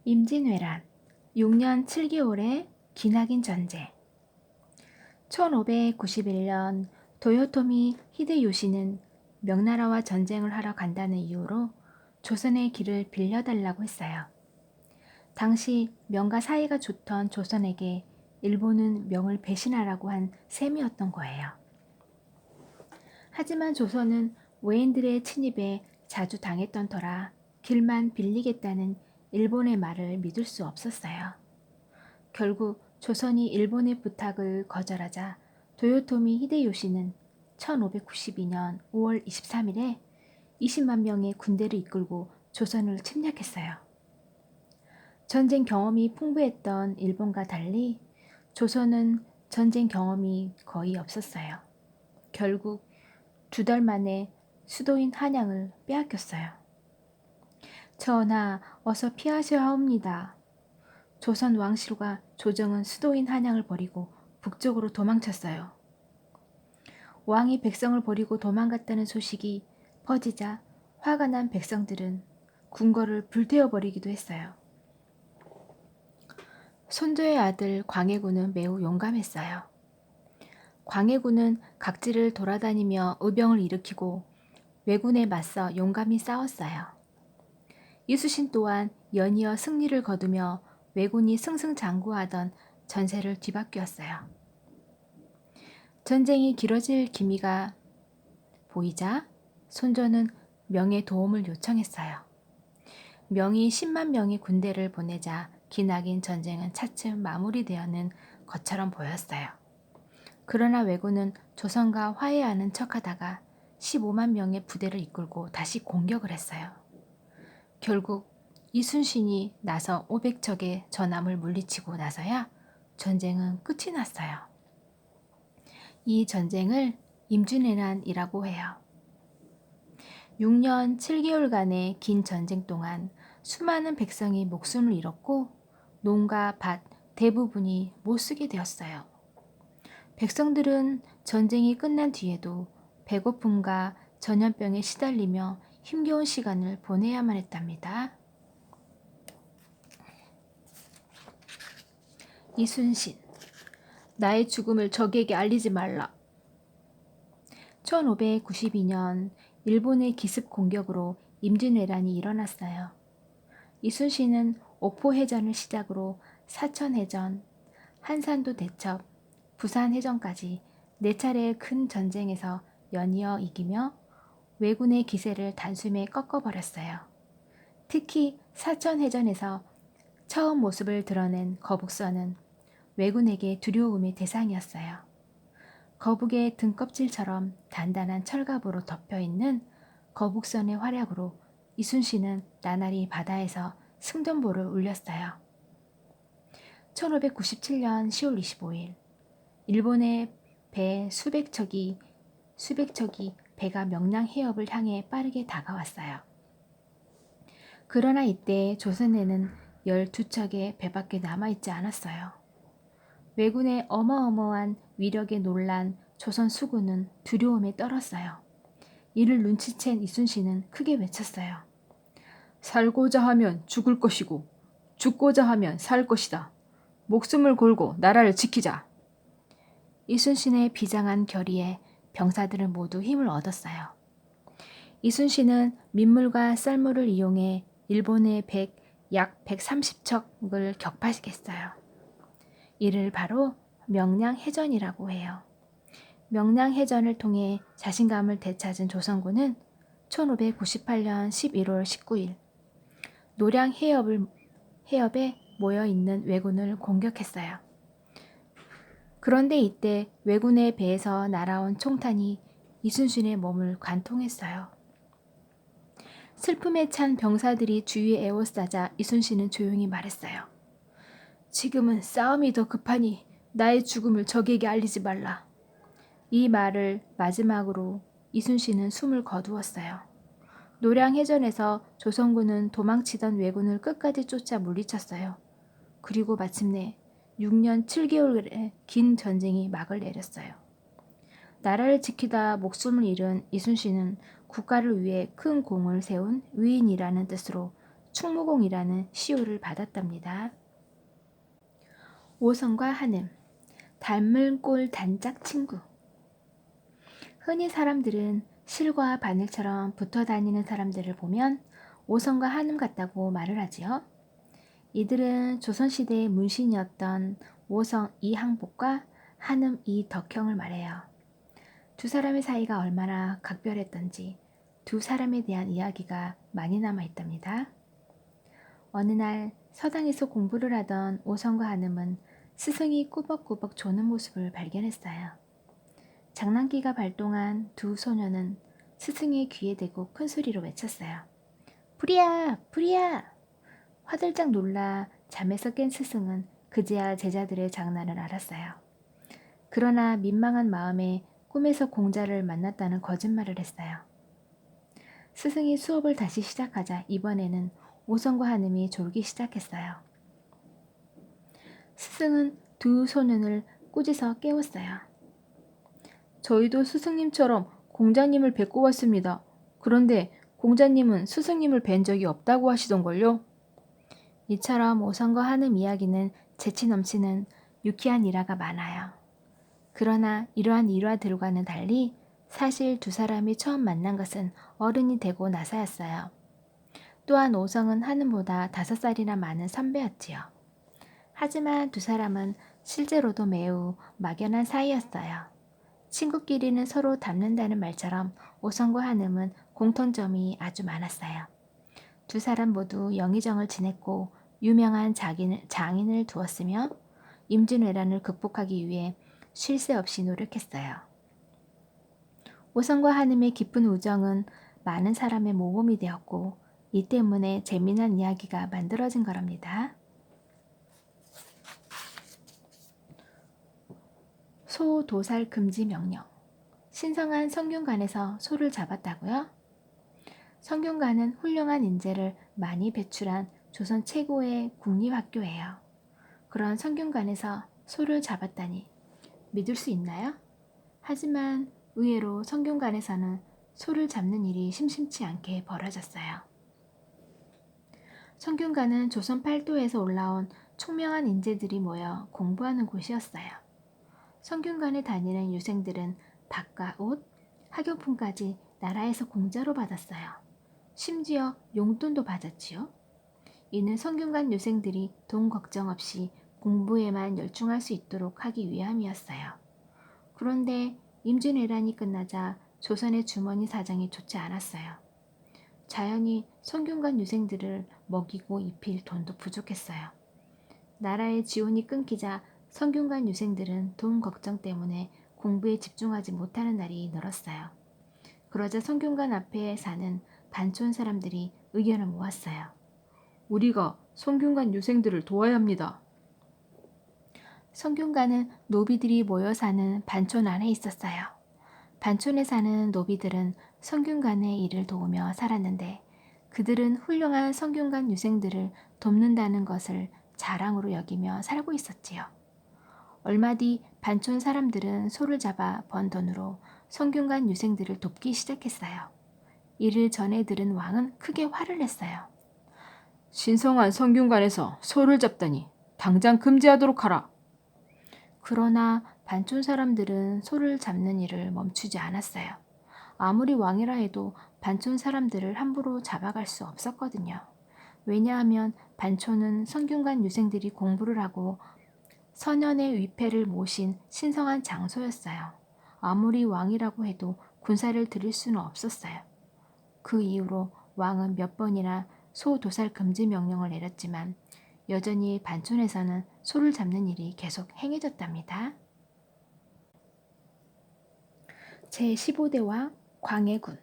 임진왜란 6년 7개월의 기나긴 전쟁. 1591년 도요토미 히데요시는 명나라와 전쟁을 하러 간다는 이유로 조선의 길을 빌려달라고 했어요. 당시 명과 사이가 좋던 조선에게 일본은 명을 배신하라고 한 셈이었던 거예요. 하지만 조선은 외인들의 침입에 자주 당했던 터라 길만 빌리겠다는 일본의 말을 믿을 수 없었어요. 결국 조선이 일본의 부탁을 거절하자 도요토미 히데요시는 1592년 5월 23일에 20만 명의 군대를 이끌고 조선을 침략했어요. 전쟁 경험이 풍부했던 일본과 달리 조선은 전쟁 경험이 거의 없었어요. 결국 2달 만에 수도인 한양을 빼앗겼어요. 전하, 어서 피하셔야 합니다. 조선 왕실과 조정은 수도인 한양을 버리고 북쪽으로 도망쳤어요. 왕이 백성을 버리고 도망갔다는 소식이 퍼지자 화가 난 백성들은 궁궐을 불태워버리기도 했어요. 손조의 아들 광해군은 매우 용감했어요. 광해군은 각지를 돌아다니며 의병을 일으키고 왜군에 맞서 용감히 싸웠어요. 이수신 또한 연이어 승리를 거두며 왜군이 승승장구하던 전세를 뒤바뀌었어요. 전쟁이 길어질 기미가 보이자 손조는 명의 도움을 요청했어요. 명이 10만 명의 군대를 보내자 기나긴 전쟁은 차츰 마무리되어는 것처럼 보였어요. 그러나 왜군은 조선과 화해하는 척하다가 15만 명의 부대를 이끌고 다시 공격을 했어요. 결국 이순신이 나서 500척의 전함을 물리치고 나서야 전쟁은 끝이 났어요. 이 전쟁을 임진왜란이라고 해요. 6년 7개월간의 긴 전쟁 동안 수많은 백성이 목숨을 잃었고 농가, 밭 대부분이 못쓰게 되었어요. 백성들은 전쟁이 끝난 뒤에도 배고픔과 전염병에 시달리며 힘겨운 시간을 보내야만 했답니다. 이순신, 나의 죽음을 적에게 알리지 말라. 1592년 일본의 기습 공격으로 임진왜란이 일어났어요. 이순신은 옥포해전을 시작으로 사천해전, 한산도 대첩, 부산해전까지 4차례의 큰 전쟁에서 연이어 이기며 왜군의 기세를 단숨에 꺾어버렸어요. 특히 사천해전에서 처음 모습을 드러낸 거북선은 왜군에게 두려움의 대상이었어요. 거북의 등껍질처럼 단단한 철갑으로 덮여있는 거북선의 활약으로 이순신은 나날이 바다에서 승전보를 울렸어요. 1597년 10월 25일 일본의 배 수백 척이 배가 명량 해협을 향해 빠르게 다가왔어요. 그러나 이때 조선에는 12척의 배밖에 남아있지 않았어요. 왜군의 어마어마한 위력에 놀란 조선 수군은 두려움에 떨었어요. 이를 눈치챈 이순신은 크게 외쳤어요. 살고자 하면 죽을 것이고 죽고자 하면 살 것이다. 목숨을 걸고 나라를 지키자. 이순신의 비장한 결의에 병사들은 모두 힘을 얻었어요. 이순신은 민물과 썰물을 이용해 일본의 약 130척을 격파시켰어요. 이를 바로 명량해전이라고 해요. 명량해전을 통해 자신감을 되찾은 조선군은 1598년 11월 19일 노량 해협에 모여있는 왜군을 공격했어요. 그런데 이때 왜군의 배에서 날아온 총탄이 이순신의 몸을 관통했어요. 슬픔에 찬 병사들이 주위에 에워싸자 이순신은 조용히 말했어요. 지금은 싸움이 더 급하니 나의 죽음을 적에게 알리지 말라. 이 말을 마지막으로 이순신은 숨을 거두었어요. 노량해전에서 조선군은 도망치던 왜군을 끝까지 쫓아 물리쳤어요. 그리고 마침내 6년 7개월의 긴 전쟁이 막을 내렸어요. 나라를 지키다 목숨을 잃은 이순신은 국가를 위해 큰 공을 세운 위인이라는 뜻으로 충무공이라는 시호를 받았답니다. 오성과 한음, 닮은 꼴 단짝 친구. 흔히 사람들은 실과 바늘처럼 붙어 다니는 사람들을 보면 오성과 한음 같다고 말을 하지요. 이들은 조선시대의 문신이었던 오성 이항복과 한음 이덕형을 말해요. 두 사람의 사이가 얼마나 각별했던지 두 사람에 대한 이야기가 많이 남아있답니다. 어느 날 서당에서 공부를 하던 오성과 한음은 스승이 꾸벅꾸벅 조는 모습을 발견했어요. 장난기가 발동한 두 소녀는 스승의 귀에 대고 큰 소리로 외쳤어요. 불이야! 불이야! 화들짝 놀라 잠에서 깬 스승은 그제야 제자들의 장난을 알았어요. 그러나 민망한 마음에 꿈에서 공자를 만났다는 거짓말을 했어요. 스승이 수업을 다시 시작하자 이번에는 오성과 한음이 졸기 시작했어요. 스승은 두 소년을 꾸짖어 깨웠어요. 저희도 스승님처럼 공자님을 뵙고 왔습니다. 그런데 공자님은 스승님을 뵌 적이 없다고 하시던걸요? 이처럼 오성과 한음 이야기는 재치 넘치는 유쾌한 일화가 많아요. 그러나 이러한 일화들과는 달리 사실 두 사람이 처음 만난 것은 어른이 되고 나서였어요. 또한 오성은 한음보다 5살이나 많은 선배였지요. 하지만 두 사람은 실제로도 매우 막연한 사이였어요. 친구끼리는 서로 닮는다는 말처럼 오성과 한음은 공통점이 아주 많았어요. 두 사람 모두 영의정을 지냈고 유명한 장인을 두었으며 임진왜란을 극복하기 위해 쉴 새 없이 노력했어요. 오성과 한음의 깊은 우정은 많은 사람의 모범이 되었고 이 때문에 재미난 이야기가 만들어진 거랍니다. 소 도살 금지 명령. 신성한 성균관에서 소를 잡았다고요? 성균관은 훌륭한 인재를 많이 배출한 조선 최고의 국립학교예요. 그런 성균관에서 소를 잡았다니 믿을 수 있나요? 하지만 의외로 성균관에서는 소를 잡는 일이 심심치 않게 벌어졌어요. 성균관은 조선 팔도에서 올라온 총명한 인재들이 모여 공부하는 곳이었어요. 성균관에 다니는 유생들은 밥과 옷, 학용품까지 나라에서 공짜로 받았어요. 심지어 용돈도 받았지요. 이는 성균관 유생들이 돈 걱정 없이 공부에만 열중할 수 있도록 하기 위함이었어요. 그런데 임진왜란이 끝나자 조선의 주머니 사정이 좋지 않았어요. 자연히 성균관 유생들을 먹이고 입힐 돈도 부족했어요. 나라의 지원이 끊기자 성균관 유생들은 돈 걱정 때문에 공부에 집중하지 못하는 날이 늘었어요. 그러자 성균관 앞에 사는 반촌 사람들이 의견을 모았어요. 우리가 성균관 유생들을 도와야 합니다. 성균관은 노비들이 모여 사는 반촌 안에 있었어요. 반촌에 사는 노비들은 성균관의 일을 도우며 살았는데 그들은 훌륭한 성균관 유생들을 돕는다는 것을 자랑으로 여기며 살고 있었지요. 얼마 뒤 반촌 사람들은 소를 잡아 번 돈으로 성균관 유생들을 돕기 시작했어요. 이를 전해 들은 왕은 크게 화를 냈어요. 신성한 성균관에서 소를 잡다니 당장 금지하도록 하라. 그러나 반촌 사람들은 소를 잡는 일을 멈추지 않았어요. 아무리 왕이라 해도 반촌 사람들을 함부로 잡아갈 수 없었거든요. 왜냐하면 반촌은 성균관 유생들이 공부를 하고 선현의 위패를 모신 신성한 장소였어요. 아무리 왕이라고 해도 군사를 들일 수는 없었어요. 그 이후로 왕은 몇 번이나 소 도살 금지 명령을 내렸지만 여전히 반촌에서는 소를 잡는 일이 계속 행해졌답니다. 제15대 왕 광해군.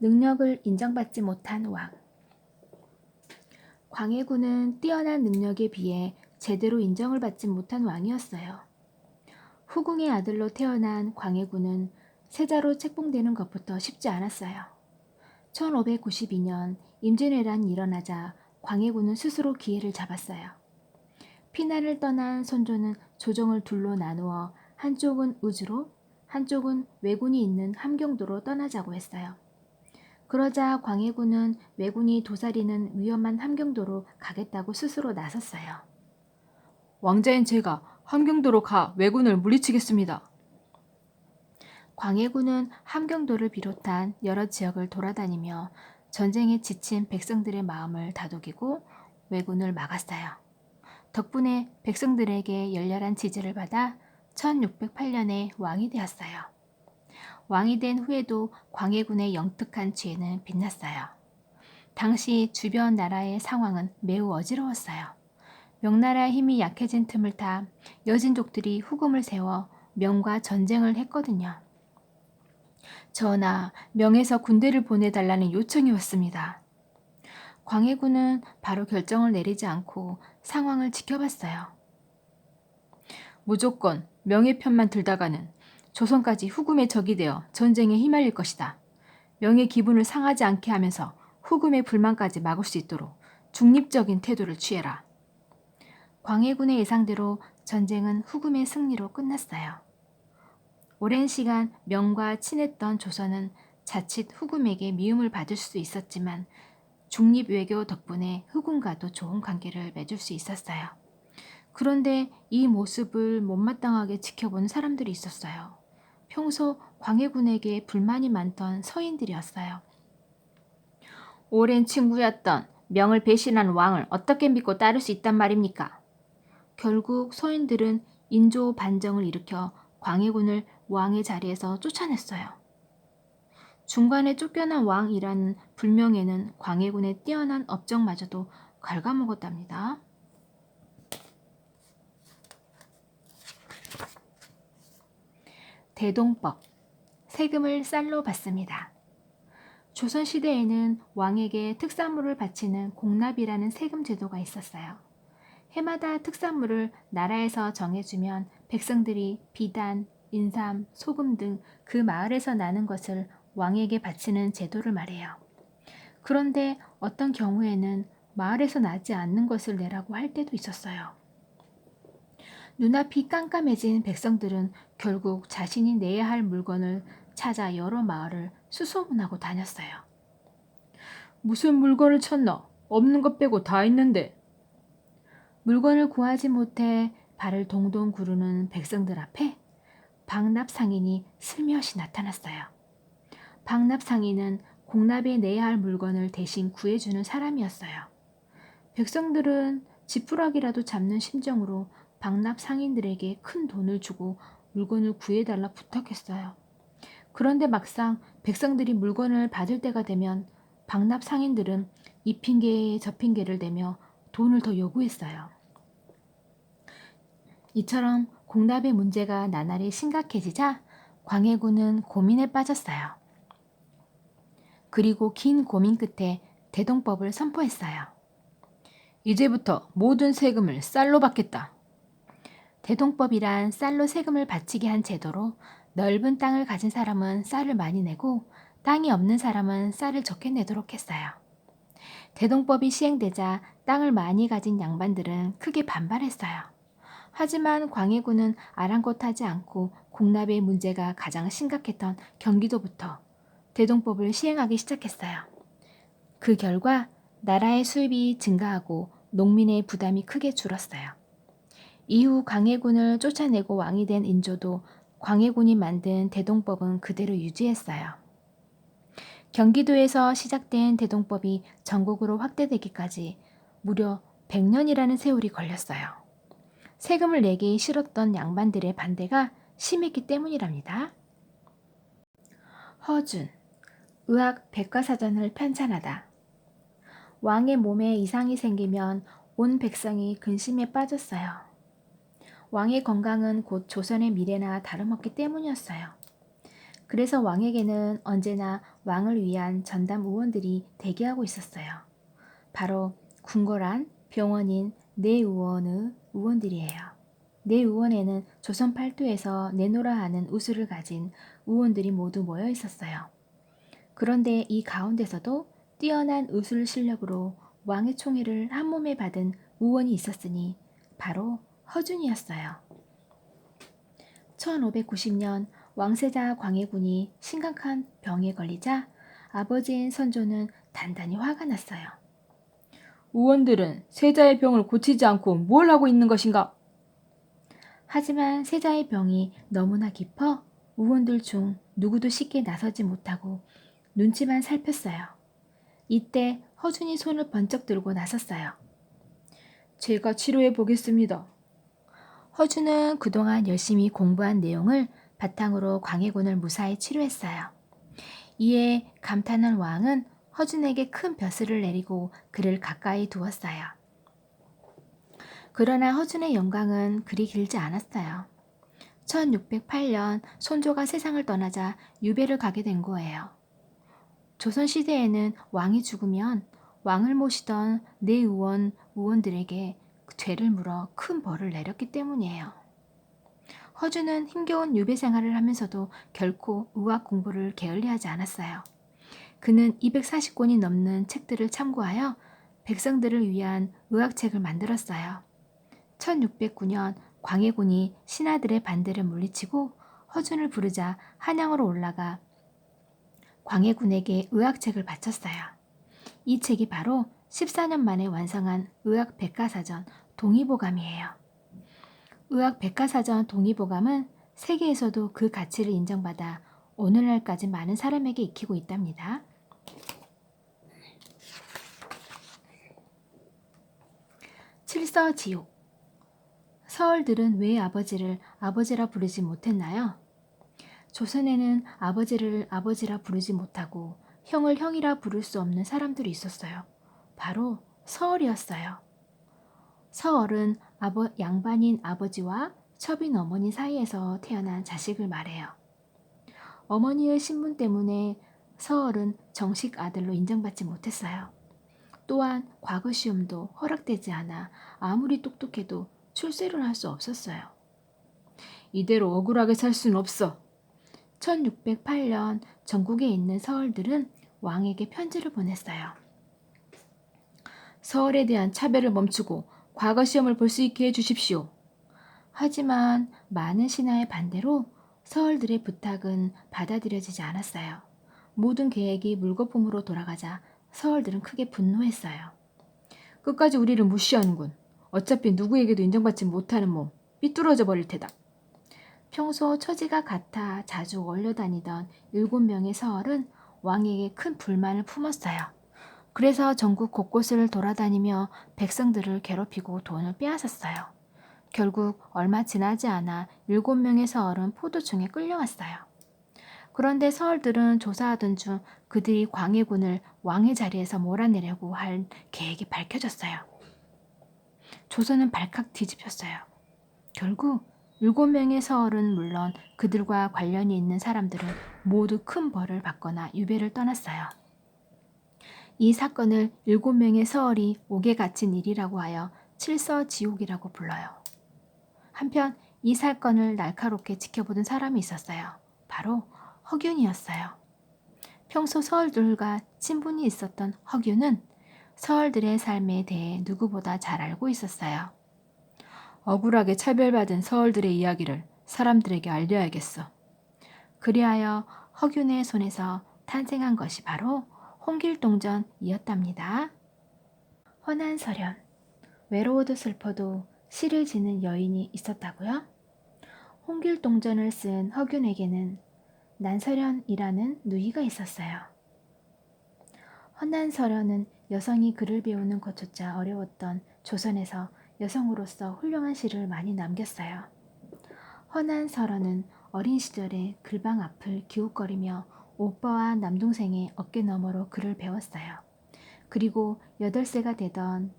능력을 인정받지 못한 왕. 광해군은 뛰어난 능력에 비해 제대로 인정을 받지 못한 왕이었어요. 후궁의 아들로 태어난 광해군은 세자로 책봉되는 것부터 쉽지 않았어요. 1592년 임진왜란이 일어나자 광해군은 스스로 기회를 잡았어요. 피난을 떠난 선조는 조정을 둘로 나누어 한쪽은 우주로, 한쪽은 왜군이 있는 함경도로 떠나자고 했어요. 그러자 광해군은 왜군이 도사리는 위험한 함경도로 가겠다고 스스로 나섰어요. 왕자인 제가 함경도로 가 왜군을 물리치겠습니다. 광해군은 함경도를 비롯한 여러 지역을 돌아다니며 전쟁에 지친 백성들의 마음을 다독이고 왜군을 막았어요. 덕분에 백성들에게 열렬한 지지를 받아 1608년에 왕이 되었어요. 왕이 된 후에도 광해군의 영특한 지혜는 빛났어요. 당시 주변 나라의 상황은 매우 어지러웠어요. 명나라의 힘이 약해진 틈을 타 여진족들이 후금을 세워 명과 전쟁을 했거든요. 전하, 명에서 군대를 보내달라는 요청이 왔습니다. 광해군은 바로 결정을 내리지 않고 상황을 지켜봤어요. 무조건 명예 편만 들다가는 조선까지 후금의 적이 되어 전쟁에 휘말릴 것이다. 명예 기분을 상하지 않게 하면서 후금의 불만까지 막을 수 있도록 중립적인 태도를 취해라. 광해군의 예상대로 전쟁은 후금의 승리로 끝났어요. 오랜 시간 명과 친했던 조선은 자칫 후금에게 미움을 받을 수 있었지만 중립 외교 덕분에 후금과도 좋은 관계를 맺을 수 있었어요. 그런데 이 모습을 못마땅하게 지켜본 사람들이 있었어요. 평소 광해군에게 불만이 많던 서인들이었어요. 오랜 친구였던 명을 배신한 왕을 어떻게 믿고 따를 수 있단 말입니까? 결국 서인들은 인조 반정을 일으켜 광해군을 왕의 자리에서 쫓아냈어요. 중간에 쫓겨난 왕이라는 불명예는 광해군의 뛰어난 업적마저도 갉아먹었답니다. 대동법, 세금을 쌀로 받습니다. 조선시대에는 왕에게 특산물을 바치는 공납이라는 세금 제도가 있었어요. 해마다 특산물을 나라에서 정해주면 백성들이 비단, 인삼, 소금 등 그 마을에서 나는 것을 왕에게 바치는 제도를 말해요. 그런데 어떤 경우에는 마을에서 나지 않는 것을 내라고 할 때도 있었어요. 눈앞이 깜깜해진 백성들은 결국 자신이 내야 할 물건을 찾아 여러 마을을 수소문하고 다녔어요. 무슨 물건을 찾나? 없는 것 빼고 다 있는데. 물건을 구하지 못해 발을 동동 구르는 백성들 앞에 박납상인이 슬며시 나타났어요. 박납상인은 공납에 내야 할 물건을 대신 구해주는 사람이었어요. 백성들은 지푸라기라도 잡는 심정으로 박납상인들에게 큰 돈을 주고 물건을 구해달라 부탁했어요. 그런데 막상 백성들이 물건을 받을 때가 되면 박납상인들은 이 핑계에 저 핑계를 대며 돈을 더 요구했어요. 이처럼 공납의 문제가 나날이 심각해지자 광해군은 고민에 빠졌어요. 그리고 긴 고민 끝에 대동법을 선포했어요. 이제부터 모든 세금을 쌀로 받겠다. 대동법이란 쌀로 세금을 바치게 한 제도로 넓은 땅을 가진 사람은 쌀을 많이 내고 땅이 없는 사람은 쌀을 적게 내도록 했어요. 대동법이 시행되자 땅을 많이 가진 양반들은 크게 반발했어요. 하지만 광해군은 아랑곳하지 않고 공납의 문제가 가장 심각했던 경기도부터 대동법을 시행하기 시작했어요. 그 결과 나라의 수입이 증가하고 농민의 부담이 크게 줄었어요. 이후 광해군을 쫓아내고 왕이 된 인조도 광해군이 만든 대동법은 그대로 유지했어요. 경기도에서 시작된 대동법이 전국으로 확대되기까지 무려 100년이라는 세월이 걸렸어요. 세금을 내기 싫었던 양반들의 반대가 심했기 때문이랍니다. 허준, 의학 백과사전을 편찬하다. 왕의 몸에 이상이 생기면 온 백성이 근심에 빠졌어요. 왕의 건강은 곧 조선의 미래나 다름없기 때문이었어요. 그래서 왕에게는 언제나 왕을 위한 전담 의원들이 대기하고 있었어요. 바로 궁궐안, 병원인 내의원의 의원들이에요. 내의원에는 조선 팔도에서 내노라 하는 우수를 가진 의원들이 모두 모여 있었어요. 그런데 이 가운데서도 뛰어난 의술 실력으로 왕의 총애를 한 몸에 받은 의원이 있었으니 바로 허준이었어요. 1590년 왕세자 광해군이 심각한 병에 걸리자 아버지인 선조는 단단히 화가 났어요. 의원들은 세자의 병을 고치지 않고 뭘 하고 있는 것인가? 하지만 세자의 병이 너무나 깊어 의원들 중 누구도 쉽게 나서지 못하고 눈치만 살폈어요. 이때 허준이 손을 번쩍 들고 나섰어요. 제가 치료해 보겠습니다. 허준은 그동안 열심히 공부한 내용을 바탕으로 광해군을 무사히 치료했어요. 이에 감탄한 왕은 허준에게 큰 벼슬을 내리고 그를 가까이 두었어요. 그러나 허준의 영광은 그리 길지 않았어요. 1608년 손조가 세상을 떠나자 유배를 가게 된 거예요. 조선시대에는 왕이 죽으면 왕을 모시던 의원들에게 죄를 물어 큰 벌을 내렸기 때문이에요. 허준은 힘겨운 유배 생활을 하면서도 결코 의학 공부를 게을리하지 않았어요. 그는 240권이 넘는 책들을 참고하여 백성들을 위한 의학책을 만들었어요. 1609년 광해군이 신하들의 반대를 물리치고 허준을 부르자 한양으로 올라가 광해군에게 의학책을 바쳤어요. 이 책이 바로 14년 만에 완성한 의학 백과사전 동의보감이에요. 의학 백과사전 동의보감은 세계에서도 그 가치를 인정받아 오늘날까지 많은 사람에게 익히고 있답니다. 칠서지옥. 서얼들은 왜 아버지를 아버지라 부르지 못했나요? 조선에는 아버지를 아버지라 부르지 못하고 형을 형이라 부를 수 없는 사람들이 있었어요. 바로 서얼이었어요. 서얼은 양반인 아버지와 첩인 어머니 사이에서 태어난 자식을 말해요. 어머니의 신분 때문에 서얼은 정식 아들로 인정받지 못했어요. 또한 과거 시험도 허락되지 않아 아무리 똑똑해도 출세를 할 수 없었어요. 이대로 억울하게 살 순 없어. 1608년 전국에 있는 서얼들은 왕에게 편지를 보냈어요. 서울에 대한 차별을 멈추고 과거 시험을 볼 수 있게 해주십시오. 하지만 많은 신하의 반대로 서얼들의 부탁은 받아들여지지 않았어요. 모든 계획이 물거품으로 돌아가자 서얼들은 크게 분노했어요. 끝까지 우리를 무시하는군. 어차피 누구에게도 인정받지 못하는 몸, 삐뚤어져 버릴 테다. 평소 처지가 같아 자주 얼려다니던 7명의 서얼은 왕에게 큰 불만을 품었어요. 그래서 전국 곳곳을 돌아다니며 백성들을 괴롭히고 돈을 빼앗았어요. 결국 얼마 지나지 않아 7명의 서얼은 포도청에 끌려왔어요. 그런데 서얼들은 조사하던 중 그들이 광해군을 왕의 자리에서 몰아내려고 할 계획이 밝혀졌어요. 조선은 발칵 뒤집혔어요. 결국 7명의 서얼은 물론 그들과 관련이 있는 사람들은 모두 큰 벌을 받거나 유배를 떠났어요. 이 사건을 7명의 서얼이 옥에 갇힌 일이라고 하여 칠서지옥이라고 불러요. 한편 이 사건을 날카롭게 지켜보던 사람이 있었어요. 바로 허균이었어요. 평소 서얼들과 친분이 있었던 허균은 서얼들의 삶에 대해 누구보다 잘 알고 있었어요. 억울하게 차별받은 서울들의 이야기를 사람들에게 알려야겠어. 그리하여 허균의 손에서 탄생한 것이 바로 홍길동전이었답니다. 허난설현. 외로워도 슬퍼도 시를 지는 여인이 있었다고요? 홍길동전을 쓴 허균에게는 난설현이라는 누이가 있었어요. 허난설현은 여성이 글을 배우는 것조차 어려웠던 조선에서 여성으로서 훌륭한 시를 많이 남겼어요. 허난설현은 어린 시절에 글방 앞을 기웃거리며 오빠와 남동생의 어깨 너머로 글을 배웠어요. 그리고 8세가 되던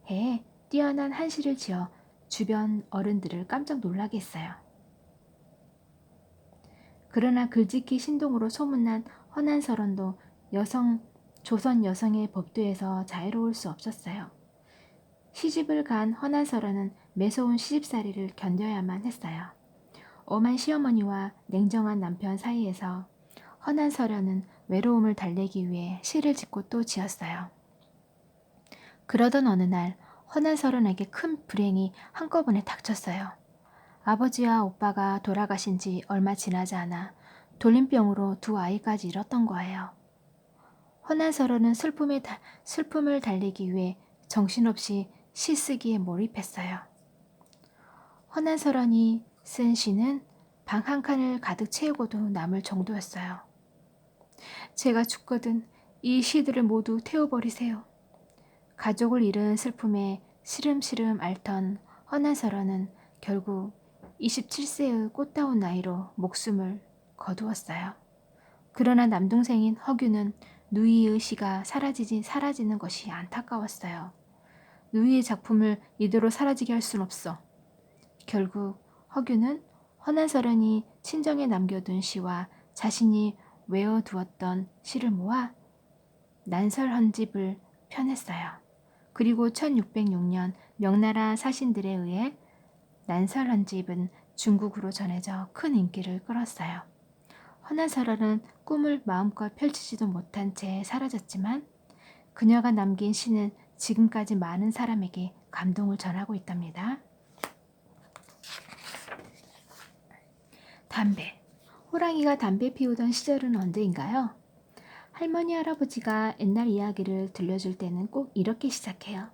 해에 뛰어난 한시를 지어 주변 어른들을 깜짝 놀라게 했어요. 그러나 글짓기 신동으로 소문난 허난설현도 조선 여성의 법도에서 자유로울 수 없었어요. 시집을 간 허난설현은 매서운 시집살이를 견뎌야만 했어요. 엄한 시어머니와 냉정한 남편 사이에서 허난설현은 외로움을 달래기 위해 시를 짓고 또 지었어요. 그러던 어느 날 허난설현에게 큰 불행이 한꺼번에 닥쳤어요. 아버지와 오빠가 돌아가신 지 얼마 지나지 않아 돌림병으로 2 아이까지 잃었던 거예요. 허난서러는 슬픔을 달래기 위해 정신없이 시 쓰기에 몰입했어요. 허난서런이 쓴 시는 방 한 칸을 가득 채우고도 남을 정도였어요. 제가 죽거든 이 시들을 모두 태워버리세요. 가족을 잃은 슬픔에 시름시름 앓던 허난서런은 결국 27세의 꽃다운 나이로 목숨을 거두었어요. 그러나 남동생인 허규는 누이의 시가 사라지는 것이 안타까웠어요. 누이의 작품을 이대로 사라지게 할 순 없어. 결국 허규는 허난서른이 친정에 남겨둔 시와 자신이 외워두었던 시를 모아 난설헌집을 펴냈어요. 그리고 1606년 명나라 사신들에 의해 난설헌집은 중국으로 전해져 큰 인기를 끌었어요. 허난서른은 꿈을 마음껏 펼치지도 못한 채 사라졌지만 그녀가 남긴 시는 지금까지 많은 사람에게 감동을 전하고 있답니다. 담배. 호랑이가 담배 피우던 시절은 언제인가요? 할머니 할아버지가 옛날 이야기를 들려줄 때는 꼭 이렇게 시작해요.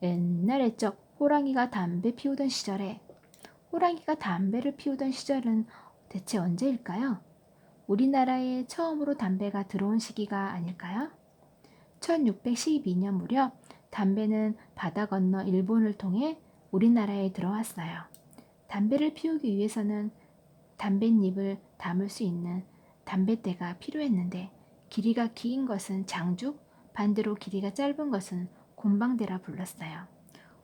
옛날에 적 호랑이가 담배 피우던 시절에. 호랑이가 담배를 피우던 시절은 대체 언제일까요? 우리나라에 처음으로 담배가 들어온 시기가 아닐까요? 1612년 무렵 담배는 바다 건너 일본을 통해 우리나라에 들어왔어요. 담배를 피우기 위해서는 담뱃잎을 담을 수 있는 담뱃대가 필요했는데 길이가 긴 것은 장죽, 반대로 길이가 짧은 것은 곰방대라 불렀어요.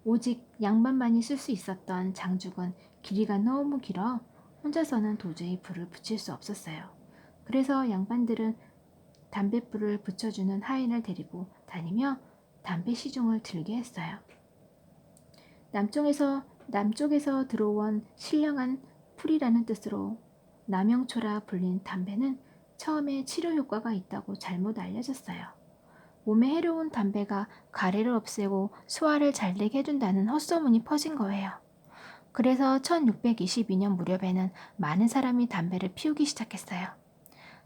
오직 양반만이 쓸 수 있었던 장죽은 길이가 너무 길어 혼자서는 도저히 불을 붙일 수 없었어요. 그래서 양반들은 담뱃불을 붙여주는 하인을 데리고 다니며 담배 시중을 들게 했어요. 남쪽에서 들어온 신령한 풀이라는 뜻으로 남영초라 불린 담배는 처음에 치료 효과가 있다고 잘못 알려졌어요. 몸에 해로운 담배가 가래를 없애고 소화를 잘 되게 해준다는 헛소문이 퍼진 거예요. 그래서 1622년 무렵에는 많은 사람이 담배를 피우기 시작했어요.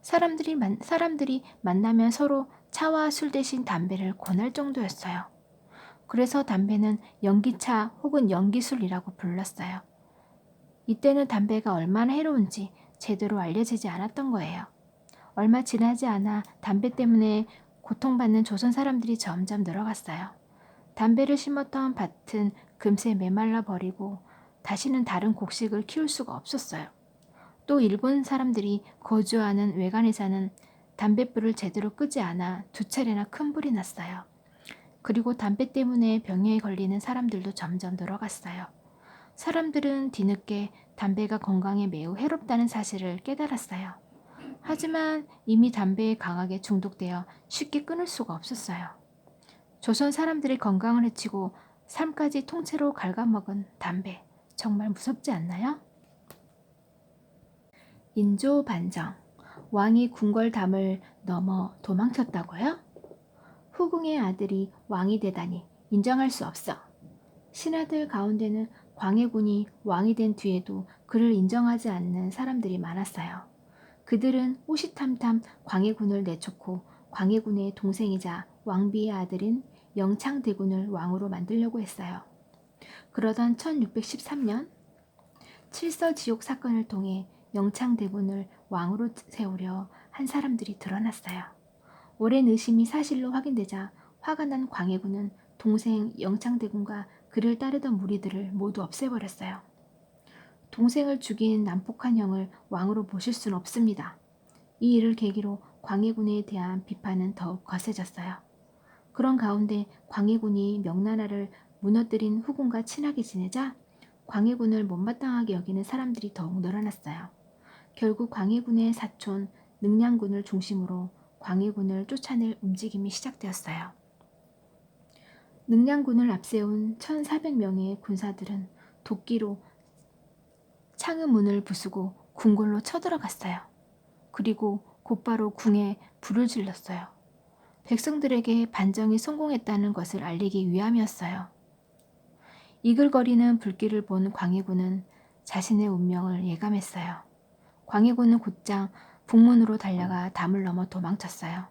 사람들이 만나면 서로 차와 술 대신 담배를 권할 정도였어요. 그래서 담배는 연기차 혹은 연기술이라고 불렀어요. 이때는 담배가 얼마나 해로운지 제대로 알려지지 않았던 거예요. 얼마 지나지 않아 담배 때문에 고통받는 조선 사람들이 점점 늘어갔어요. 담배를 심었던 밭은 금세 메말라 버리고 다시는 다른 곡식을 키울 수가 없었어요. 또 일본 사람들이 거주하는 외관에서는 담뱃불을 제대로 끄지 않아 2차례나 큰 불이 났어요. 그리고 담배 때문에 병에 걸리는 사람들도 점점 늘어갔어요. 사람들은 뒤늦게 담배가 건강에 매우 해롭다는 사실을 깨달았어요. 하지만 이미 담배에 강하게 중독되어 쉽게 끊을 수가 없었어요. 조선 사람들의 건강을 해치고 삶까지 통째로 갉아먹은 담배, 정말 무섭지 않나요? 인조 반정. 왕이 궁궐담을 넘어 도망쳤다고요? 후궁의 아들이 왕이 되다니 인정할 수 없어. 신하들 가운데는 광해군이 왕이 된 뒤에도 그를 인정하지 않는 사람들이 많았어요. 그들은 호시탐탐 광해군을 내쫓고 광해군의 동생이자 왕비의 아들인 영창대군을 왕으로 만들려고 했어요. 그러던 1613년 칠서지옥 사건을 통해 영창대군을 왕으로 세우려 한 사람들이 드러났어요. 오랜 의심이 사실로 확인되자 화가 난 광해군은 동생 영창대군과 그를 따르던 무리들을 모두 없애버렸어요. 동생을 죽인 난폭한 형을 왕으로 모실 수는 없습니다. 이 일을 계기로 광해군에 대한 비판은 더욱 거세졌어요. 그런 가운데 광해군이 명나라를 무너뜨린 후군과 친하게 지내자 광해군을 못마땅하게 여기는 사람들이 더욱 늘어났어요. 결국 광해군의 사촌 능량군을 중심으로 광해군을 쫓아낼 움직임이 시작되었어요. 능량군을 앞세운 1400명의 군사들은 도끼로 창의 문을 부수고 궁궐로 쳐들어갔어요. 그리고 곧바로 궁에 불을 질렀어요. 백성들에게 반정이 성공했다는 것을 알리기 위함이었어요. 이글거리는 불길을 본 광해군은 자신의 운명을 예감했어요. 광해군은 곧장 북문으로 달려가 담을 넘어 도망쳤어요.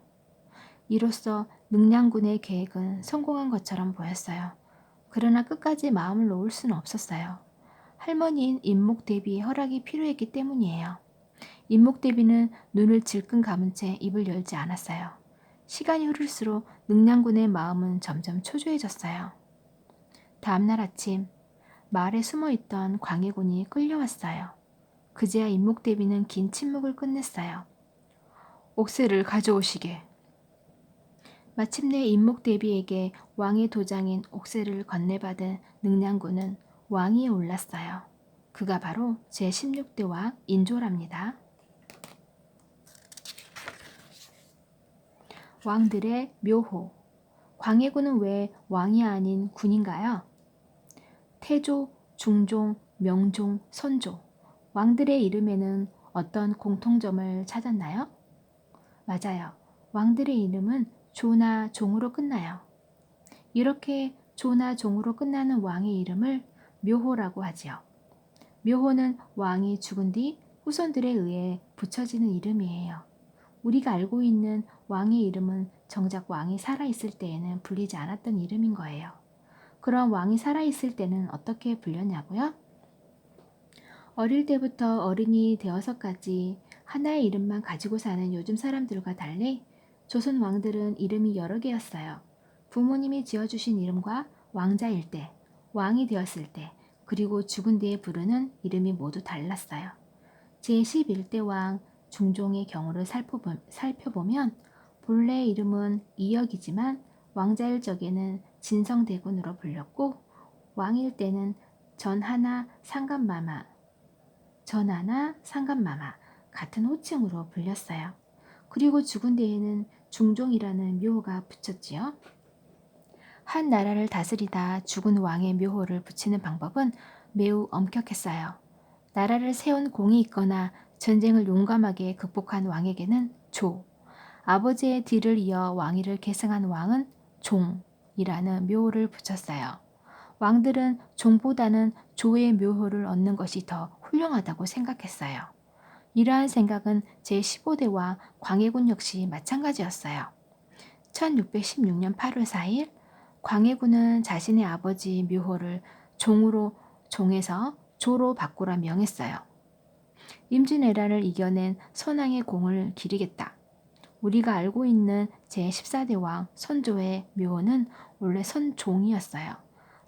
이로써 능량군의 계획은 성공한 것처럼 보였어요. 그러나 끝까지 마음을 놓을 수는 없었어요. 할머니인 인목대비의 허락이 필요했기 때문이에요. 인목대비는 눈을 질끈 감은 채 입을 열지 않았어요. 시간이 흐를수록 능량군의 마음은 점점 초조해졌어요. 다음날 아침, 마을에 숨어있던 광해군이 끌려왔어요. 그제야 인목대비는 긴 침묵을 끝냈어요. 옥새를 가져오시게. 마침내 인목대비에게 왕의 도장인 옥새를 건네받은 능량군은 왕위에 올랐어요. 그가 바로 제16대 왕 인조랍니다. 왕들의 묘호. 광해군은 왜 왕이 아닌 군인가요? 태조, 중종, 명종, 선조. 왕들의 이름에는 어떤 공통점을 찾았나요? 맞아요. 왕들의 이름은 조나 종으로 끝나요. 이렇게 조나 종으로 끝나는 왕의 이름을 묘호라고 하지요. 묘호는 왕이 죽은 뒤 후손들에 의해 붙여지는 이름이에요. 우리가 알고 있는 왕의 이름은 정작 왕이 살아있을 때에는 불리지 않았던 이름인 거예요. 그럼 왕이 살아있을 때는 어떻게 불렸냐고요? 어릴 때부터 어른이 되어서까지 하나의 이름만 가지고 사는 요즘 사람들과 달리 조선 왕들은 이름이 여러 개였어요. 부모님이 지어주신 이름과 왕자일 때, 왕이 되었을 때, 그리고 죽은 뒤에 부르는 이름이 모두 달랐어요. 제11대 왕 중종의 경우를 살펴보면 본래 이름은 이역이지만 왕자일 적에는 진성대군으로 불렸고 왕일 때는 전하나 상감마마 같은 호칭으로 불렸어요. 그리고 죽은 뒤에는 중종이라는 묘호가 붙였지요. 한 나라를 다스리다 죽은 왕의 묘호를 붙이는 방법은 매우 엄격했어요. 나라를 세운 공이 있거나 전쟁을 용감하게 극복한 왕에게는 조, 아버지의 뒤를 이어 왕위를 계승한 왕은 종이라는 묘호를 붙였어요. 왕들은 종보다는 조의 묘호를 얻는 것이 더 훌륭하다고 생각했어요. 이러한 생각은 제15대 왕 광해군 역시 마찬가지였어요. 1616년 8월 4일 광해군은 자신의 아버지 묘호를 종에서 조로 바꾸라 명했어요. 임진왜란을 이겨낸 선왕의 공을 기리겠다. 우리가 알고 있는 제14대 왕 선조의 묘호는 원래 선종이었어요.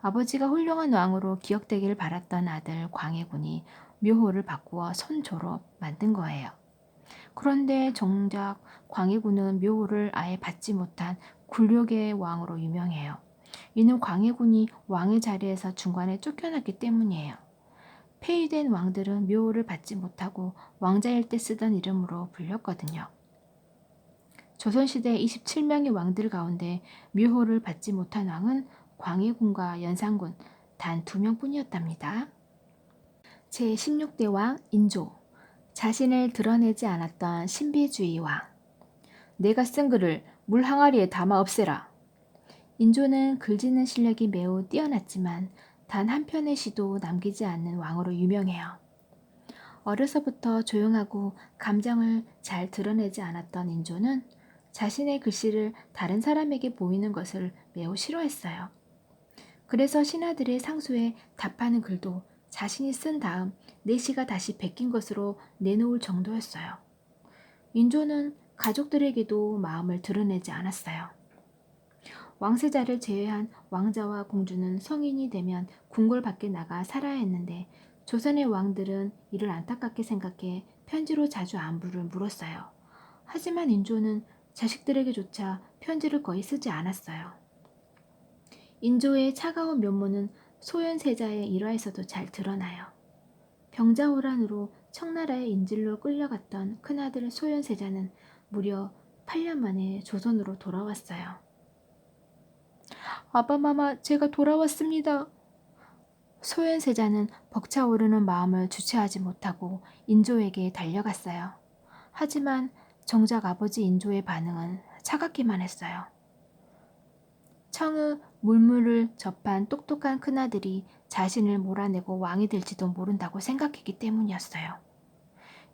아버지가 훌륭한 왕으로 기억되길 바랐던 아들 광해군이 묘호를 바꾸어 선조로 만든 거예요. 그런데 정작 광해군은 묘호를 아예 받지 못한 굴욕의 왕으로 유명해요. 이는 광해군이 왕의 자리에서 중간에 쫓겨났기 때문이에요. 폐위된 왕들은 묘호를 받지 못하고 왕자일 때 쓰던 이름으로 불렸거든요. 조선시대 27명의 왕들 가운데 묘호를 받지 못한 왕은 광해군과 연산군 단 2명뿐이었답니다. 제16대 왕 인조. 자신을 드러내지 않았던 신비주의 왕. 내가 쓴 글을 물 항아리에 담아 없애라. 인조는 글짓는 실력이 매우 뛰어났지만 단 한 편의 시도 남기지 않는 왕으로 유명해요. 어려서부터 조용하고 감정을 잘 드러내지 않았던 인조는 자신의 글씨를 다른 사람에게 보이는 것을 매우 싫어했어요. 그래서 신하들의 상소에 답하는 글도 자신이 쓴 다음 내시가 다시 베낀 것으로 내놓을 정도였어요. 인조는 가족들에게도 마음을 드러내지 않았어요. 왕세자를 제외한 왕자와 공주는 성인이 되면 궁궐 밖에 나가 살아야 했는데 조선의 왕들은 이를 안타깝게 생각해 편지로 자주 안부를 물었어요. 하지만 인조는 자식들에게조차 편지를 거의 쓰지 않았어요. 인조의 차가운 면모는 소현세자의 일화에서도 잘 드러나요. 병자호란으로 청나라의 인질로 끌려갔던 큰아들 소현세자는 무려 8년 만에 조선으로 돌아왔어요. 아바마마, 제가 돌아왔습니다. 소현세자는 벅차오르는 마음을 주체하지 못하고 인조에게 달려갔어요. 하지만 정작 아버지 인조의 반응은 차갑기만 했어요. 청의 물물을 접한 똑똑한 큰아들이 자신을 몰아내고 왕이 될지도 모른다고 생각했기 때문이었어요.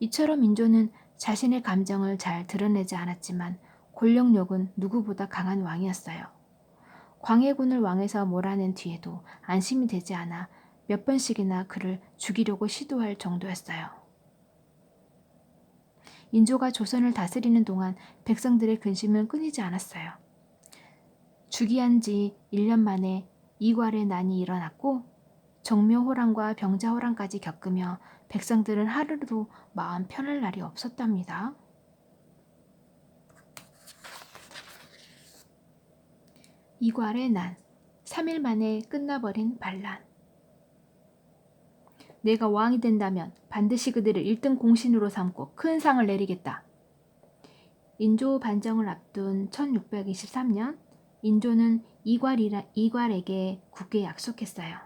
이처럼 인조는 자신의 감정을 잘 드러내지 않았지만 권력욕은 누구보다 강한 왕이었어요. 광해군을 왕에서 몰아낸 뒤에도 안심이 되지 않아 몇 번씩이나 그를 죽이려고 시도할 정도였어요. 인조가 조선을 다스리는 동안 백성들의 근심은 끊이지 않았어요. 즉위한 지 1년 만에 이괄의 난이 일어났고 정묘호란과 병자호란까지 겪으며 백성들은 하루도 마음 편할 날이 없었답니다. 이괄의 난, 3일 만에 끝나버린 반란. 내가 왕이 된다면 반드시 그들을 1등 공신으로 삼고 큰 상을 내리겠다. 인조 반정을 앞둔 1623년 인조는 이괄에게 굳게 약속했어요.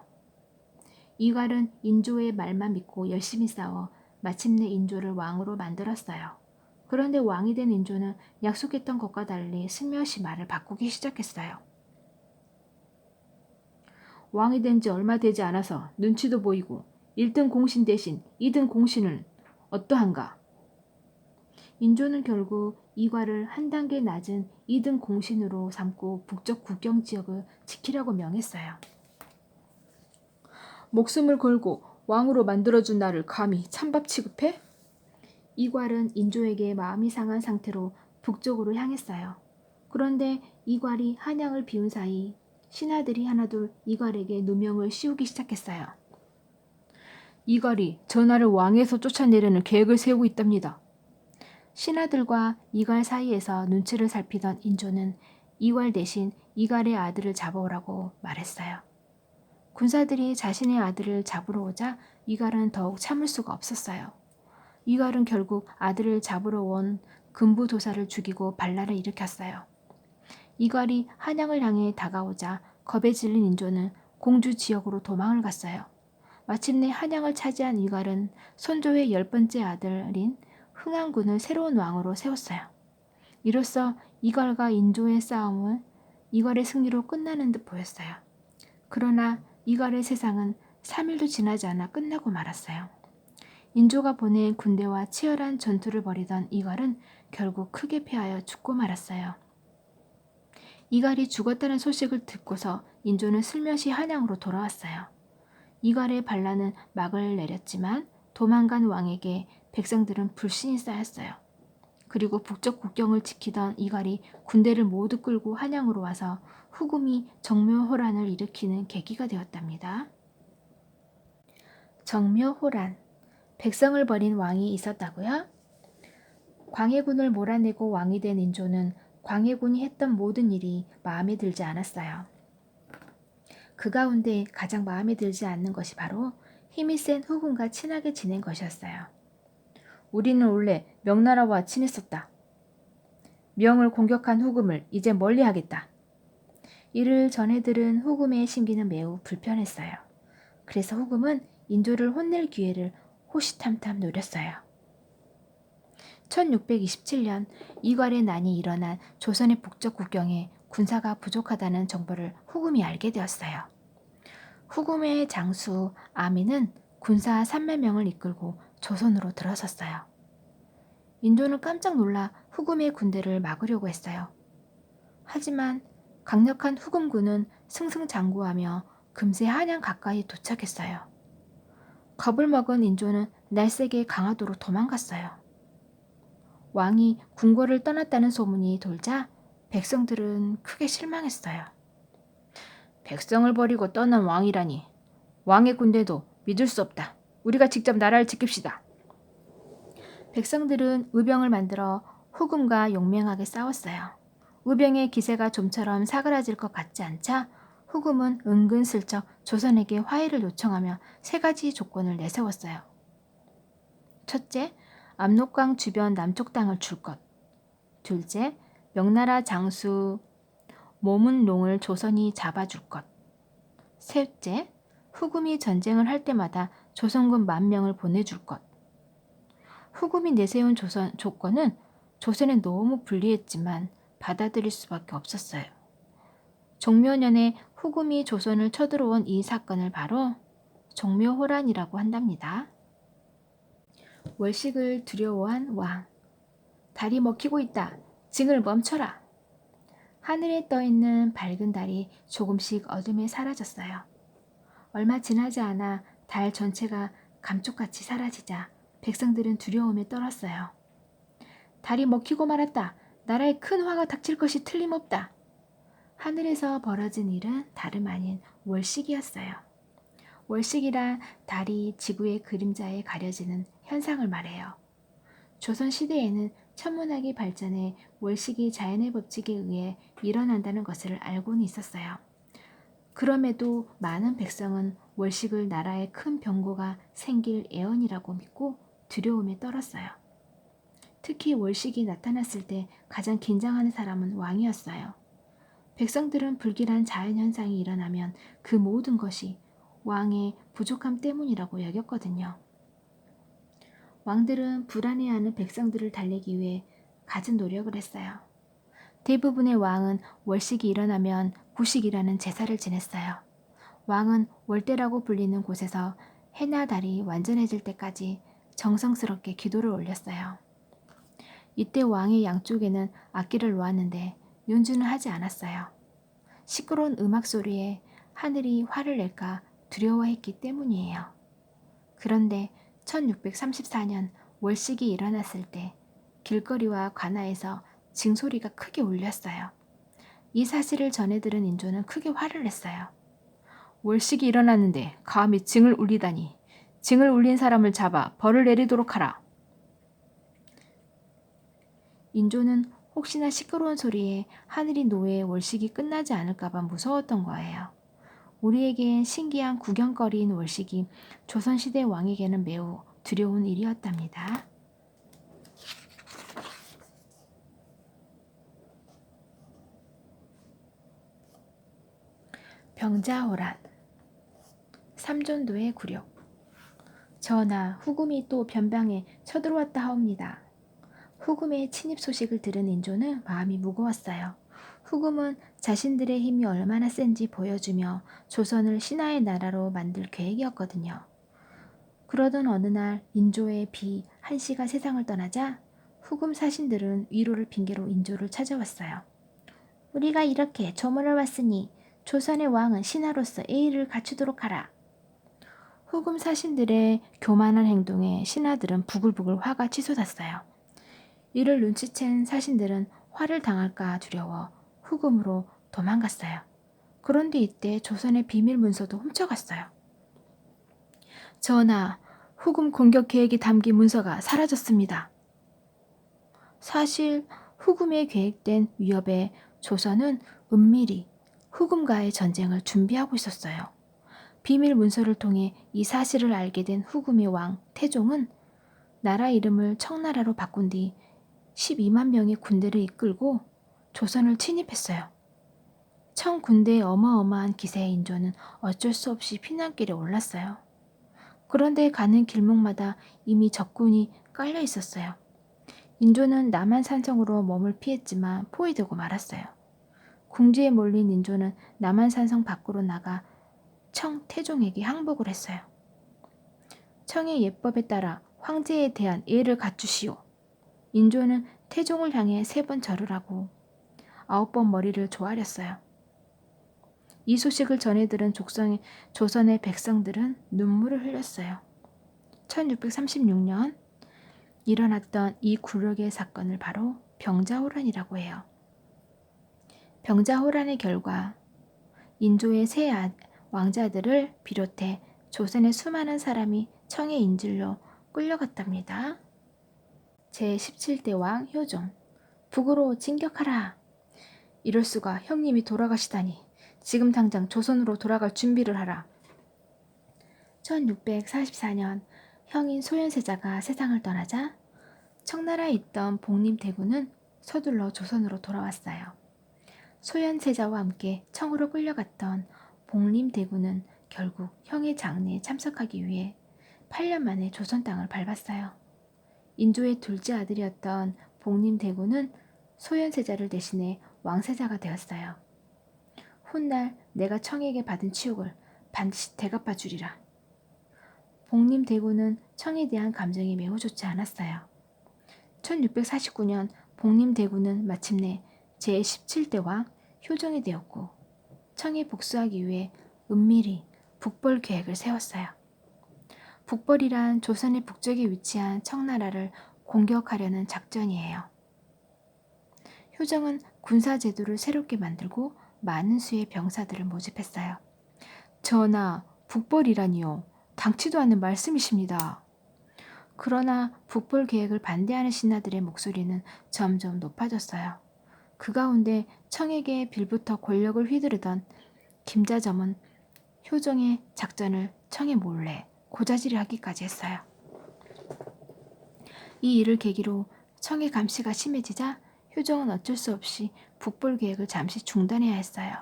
이괄은 인조의 말만 믿고 열심히 싸워 마침내 인조를 왕으로 만들었어요. 그런데 왕이 된 인조는 약속했던 것과 달리 슬며시 말을 바꾸기 시작했어요. 왕이 된 지 얼마 되지 않아서 눈치도 보이고 1등 공신 대신 2등 공신은 어떠한가? 인조는 결국 이괄을 한 단계 낮은 2등 공신으로 삼고 북쪽 국경 지역을 지키라고 명했어요. 목숨을 걸고 왕으로 만들어준 나를 감히 찬밥 취급해? 이괄은 인조에게 마음이 상한 상태로 북쪽으로 향했어요. 그런데 이괄이 한양을 비운 사이 신하들이 하나둘 이괄에게 누명을 씌우기 시작했어요. 이괄이 전하를 왕에서 쫓아내려는 계획을 세우고 있답니다. 신하들과 이괄 사이에서 눈치를 살피던 인조는 이괄 대신 이괄의 아들을 잡아오라고 말했어요. 군사들이 자신의 아들을 잡으러 오자 이괄은 더욱 참을 수가 없었어요. 이괄은 결국 아들을 잡으러 온 금부도사를 죽이고 반란을 일으켰어요. 이괄이 한양을 향해 다가오자 겁에 질린 인조는 공주 지역으로 도망을 갔어요. 마침내 한양을 차지한 이괄은 손조의 10번째 아들인 흥안군을 새로운 왕으로 세웠어요. 이로써 이괄과 인조의 싸움은 이괄의 승리로 끝나는 듯 보였어요. 그러나 이괄의 세상은 3일도 지나지 않아 끝나고 말았어요. 인조가 보낸 군대와 치열한 전투를 벌이던 이괄은 결국 크게 패하여 죽고 말았어요. 이괄이 죽었다는 소식을 듣고서 인조는 슬며시 한양으로 돌아왔어요. 이괄의 반란은 막을 내렸지만 도망간 왕에게 백성들은 불신이 쌓였어요. 그리고 북쪽 국경을 지키던 이괄이 군대를 모두 끌고 한양으로 와서 후금이 정묘호란을 일으키는 계기가 되었답니다. 정묘호란, 백성을 버린 왕이 있었다고요? 광해군을 몰아내고 왕이 된 인조는 광해군이 했던 모든 일이 마음에 들지 않았어요. 그 가운데 가장 마음에 들지 않는 것이 바로 힘이 센 후금과 친하게 지낸 것이었어요. 우리는 원래 명나라와 친했었다. 명을 공격한 후금을 이제 멀리하겠다. 이를 전해 들은 후금의 심기는 매우 불편했어요. 그래서 후금은 인조를 혼낼 기회를 호시탐탐 노렸어요. 1627년 이괄의 난이 일어난 조선의 북쪽 국경에 군사가 부족하다는 정보를 후금이 알게 되었어요. 후금의 장수 아미는 군사 3만 명을 이끌고 조선으로 들어섰어요. 인조는 깜짝 놀라 후금의 군대를 막으려고 했어요. 하지만 강력한 후금군은 승승장구하며 금세 한양 가까이 도착했어요. 겁을 먹은 인조는 날쌔게 강화도로 도망갔어요. 왕이 궁궐을 떠났다는 소문이 돌자 백성들은 크게 실망했어요. 백성을 버리고 떠난 왕이라니. 왕의 군대도 믿을 수 없다. 우리가 직접 나라를 지킵시다. 백성들은 의병을 만들어 후금과 용맹하게 싸웠어요. 의병의 기세가 좀처럼 사그라질 것 같지 않자 후금은 은근슬쩍 조선에게 화해를 요청하며 3가지 조건을 내세웠어요. 첫째, 압록강 주변 남쪽 땅을 줄 것. 둘째, 명나라 장수 모문롱을 조선이 잡아줄 것. 셋째, 후금이 전쟁을 할 때마다 조선군 10,000명을 보내줄 것. 후금이 내세운 조건은 조선에 너무 불리했지만 받아들일 수밖에 없었어요. 종묘년에 후금이 조선을 쳐들어온 이 사건을 바로 정묘호란이라고 한답니다. 월식을 두려워한 왕. 달이 먹히고 있다. 징을 멈춰라. 하늘에 떠있는 밝은 달이 조금씩 어둠에 사라졌어요. 얼마 지나지 않아 달 전체가 감쪽같이 사라지자 백성들은 두려움에 떨었어요. 달이 먹히고 말았다. 나라에 큰 화가 닥칠 것이 틀림없다. 하늘에서 벌어진 일은 다름 아닌 월식이었어요. 월식이란 달이 지구의 그림자에 가려지는 현상을 말해요. 조선시대에는 천문학이 발전해 월식이 자연의 법칙에 의해 일어난다는 것을 알고는 있었어요. 그럼에도 많은 백성은 월식을 나라에 큰 병고가 생길 예언이라고 믿고 두려움에 떨었어요. 특히 월식이 나타났을 때 가장 긴장하는 사람은 왕이었어요. 백성들은 불길한 자연현상이 일어나면 그 모든 것이 왕의 부족함 때문이라고 여겼거든요. 왕들은 불안해하는 백성들을 달래기 위해 갖은 노력을 했어요. 대부분의 왕은 월식이 일어나면 구식이라는 제사를 지냈어요. 왕은 월대라고 불리는 곳에서 해나 달이 완전해질 때까지 정성스럽게 기도를 올렸어요. 이때 왕의 양쪽에는 악기를 놓았는데 연주는 하지 않았어요. 시끄러운 음악 소리에 하늘이 화를 낼까 두려워했기 때문이에요. 그런데 1634년 월식이 일어났을 때 길거리와 관아에서 징소리가 크게 울렸어요. 이 사실을 전해 들은 인조는 크게 화를 냈어요. 월식이 일어났는데 감히 징을 울리다니. 징을 울린 사람을 잡아 벌을 내리도록 하라. 인조는 혹시나 시끄러운 소리에 하늘이 노해 월식이 끝나지 않을까봐 무서웠던 거예요. 우리에겐 신기한 구경거리인 월식이 조선시대 왕에게는 매우 두려운 일이었답니다. 병자호란 삼전도의 굴욕. 전하, 후금이 또 변방에 쳐들어왔다 하옵니다. 후금의 침입 소식을 들은 인조는 마음이 무거웠어요. 후금은 자신들의 힘이 얼마나 센지 보여주며 조선을 신하의 나라로 만들 계획이었거든요. 그러던 어느 날 인조의 비 한씨가 세상을 떠나자 후금 사신들은 위로를 핑계로 인조를 찾아왔어요. 우리가 이렇게 조문을 왔으니 조선의 왕은 신하로서 예의를 갖추도록 하라. 후금 사신들의 교만한 행동에 신하들은 부글부글 화가 치솟았어요. 이를 눈치챈 사신들은 화를 당할까 두려워 후금으로 도망갔어요. 그런데 이때 조선의 비밀 문서도 훔쳐갔어요. 전하, 후금 공격 계획이 담긴 문서가 사라졌습니다. 사실 후금의 계획된 위협에 조선은 은밀히 후금과의 전쟁을 준비하고 있었어요. 비밀 문서를 통해 이 사실을 알게 된 후금의 왕 태종은 나라 이름을 청나라로 바꾼 뒤 12만 명의 군대를 이끌고 조선을 침입했어요. 청 군대의 어마어마한 기세의 인조는 어쩔 수 없이 피난길에 올랐어요. 그런데 가는 길목마다 이미 적군이 깔려 있었어요. 인조는 남한산성으로 몸을 피했지만 포위되고 말았어요. 궁지에 몰린 인조는 남한산성 밖으로 나가 청 태종에게 항복을 했어요. 청의 예법에 따라 황제에 대한 예를 갖추시오. 인조는 태종을 향해 3번 절을 하고 9번 머리를 조아렸어요. 이 소식을 전해 들은 조선의 백성들은 눈물을 흘렸어요. 1636년 일어났던 이 굴욕의 사건을 바로 병자호란이라고 해요. 병자호란의 결과 인조의 세 왕자들을 비롯해 조선의 수많은 사람이 청의 인질로 끌려갔답니다. 제17대 왕 효종. 북으로 진격하라. 이럴 수가, 형님이 돌아가시다니. 지금 당장 조선으로 돌아갈 준비를 하라. 1644년 형인 소현세자가 세상을 떠나자 청나라에 있던 복림대군은 서둘러 조선으로 돌아왔어요. 소현세자와 함께 청으로 끌려갔던 복림대군은 결국 형의 장례에 참석하기 위해 8년 만에 조선 땅을 밟았어요. 인조의 둘째 아들이었던 복림대군은 소현세자를 대신해 왕세자가 되었어요. 훗날 내가 청에게 받은 치욕을 반드시 대갚아 주리라. 복림대군은 청에 대한 감정이 매우 좋지 않았어요. 1649년 복림대군은 마침내 제17대 왕 효정이 되었고 청에 복수하기 위해 은밀히 북벌 계획을 세웠어요. 북벌이란 조선의 북쪽에 위치한 청나라를 공격하려는 작전이에요. 효정은 군사제도를 새롭게 만들고 많은 수의 병사들을 모집했어요. 전하, 북벌이라니요. 당치도 않는 말씀이십니다. 그러나 북벌 계획을 반대하는 신하들의 목소리는 점점 높아졌어요. 그 가운데 청에게 빌부터 권력을 휘두르던 김자점은 효정의 작전을 청에 몰래 고자질하기까지 했어요. 이 일을 계기로 청의 감시가 심해지자 효정은 어쩔 수 없이 북벌 계획을 잠시 중단해야 했어요.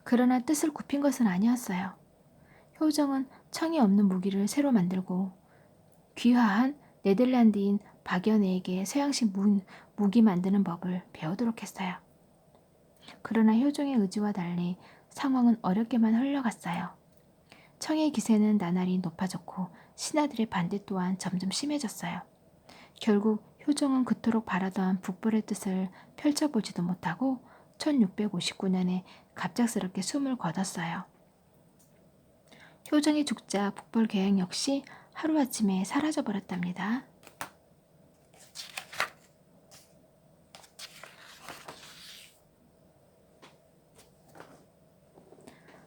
그러나 뜻을 굽힌 것은 아니었어요. 효정은 청이 없는 무기를 새로 만들고 귀화한 네덜란드인 박연애에게 서양식 무기 만드는 법을 배우도록 했어요. 그러나 효정의 의지와 달리 상황은 어렵게만 흘러갔어요. 청의 기세는 나날이 높아졌고 신하들의 반대 또한 점점 심해졌어요. 결국 효정은 그토록 바라던 북벌의 뜻을 펼쳐보지도 못하고 1659년에 갑작스럽게 숨을 거뒀어요. 효정이 죽자 북벌 계획 역시 하루아침에 사라져버렸답니다.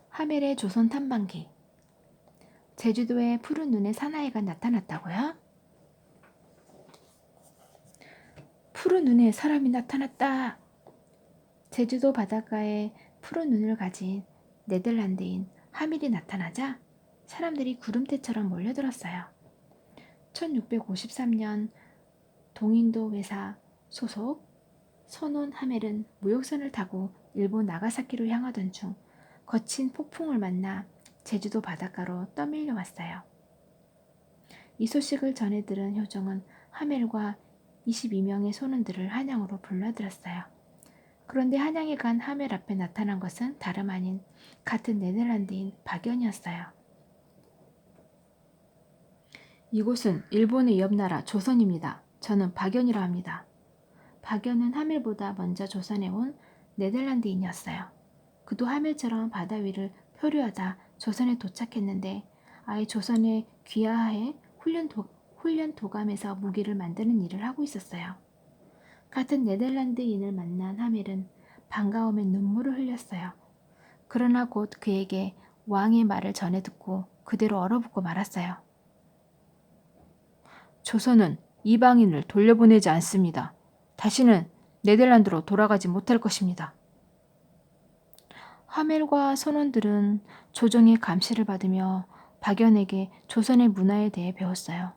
하멜의 조선 탐방기. 제주도에 푸른 눈의 사나이가 나타났다고요? 푸른 눈에 사람이 나타났다. 제주도 바닷가에 푸른 눈을 가진 네덜란드인 하밀이 나타나자 사람들이 구름대처럼 몰려들었어요. 1653년 동인도 회사 소속 선온 하멜은 무역선을 타고 일본 나가사키로 향하던 중 거친 폭풍을 만나 제주도 바닷가로 떠밀려 왔어요. 이 소식을 전해 들은 효정은 하멜과 22명의 소년들을 한양으로 불러들였어요. 그런데 한양에 간 하멜 앞에 나타난 것은 다름 아닌 같은 네덜란드인 박연이었어요. 이곳은 일본의 옆나라 조선입니다. 저는 박연이라 합니다. 박연은 하멜보다 먼저 조선에 온 네덜란드인이었어요. 그도 하멜처럼 바다 위를 표류하다 조선에 도착했는데 아예 조선에 귀화해 훈련 도감에서 무기를 만드는 일을 하고 있었어요. 같은 네덜란드인을 만난 하멜은 반가움에 눈물을 흘렸어요. 그러나 곧 그에게 왕의 말을 전해 듣고 그대로 얼어붙고 말았어요. 조선은 이방인을 돌려보내지 않습니다. 다시는 네덜란드로 돌아가지 못할 것입니다. 하멜과 선원들은 조정의 감시를 받으며 박연에게 조선의 문화에 대해 배웠어요.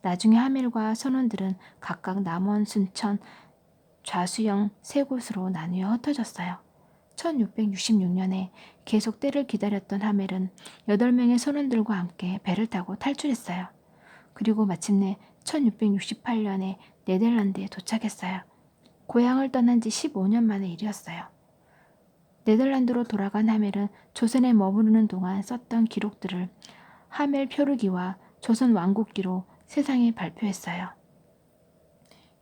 나중에 하멜과 선원들은 각각 남원, 순천, 좌수영 세 곳으로 나뉘어 흩어졌어요. 1666년에 계속 때를 기다렸던 하멜은 8명의 선원들과 함께 배를 타고 탈출했어요. 그리고 마침내 1668년에 네덜란드에 도착했어요. 고향을 떠난 지 15년 만의 일이었어요. 네덜란드로 돌아간 하멜은 조선에 머무르는 동안 썼던 기록들을 하멜 표류기와 조선 왕국기로 세상에 발표했어요.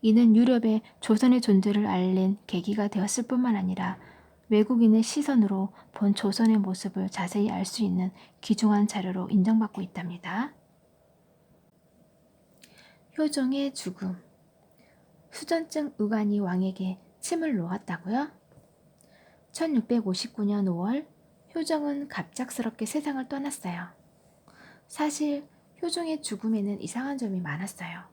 이는 유럽에 조선의 존재를 알린 계기가 되었을 뿐만 아니라 외국인의 시선으로 본 조선의 모습을 자세히 알 수 있는 귀중한 자료로 인정받고 있답니다. 효정의 죽음. 수전증 의관이 왕에게 침을 놓았다고요? 1659년 5월 효정은 갑작스럽게 세상을 떠났어요. 사실 효정의 죽음에는 이상한 점이 많았어요.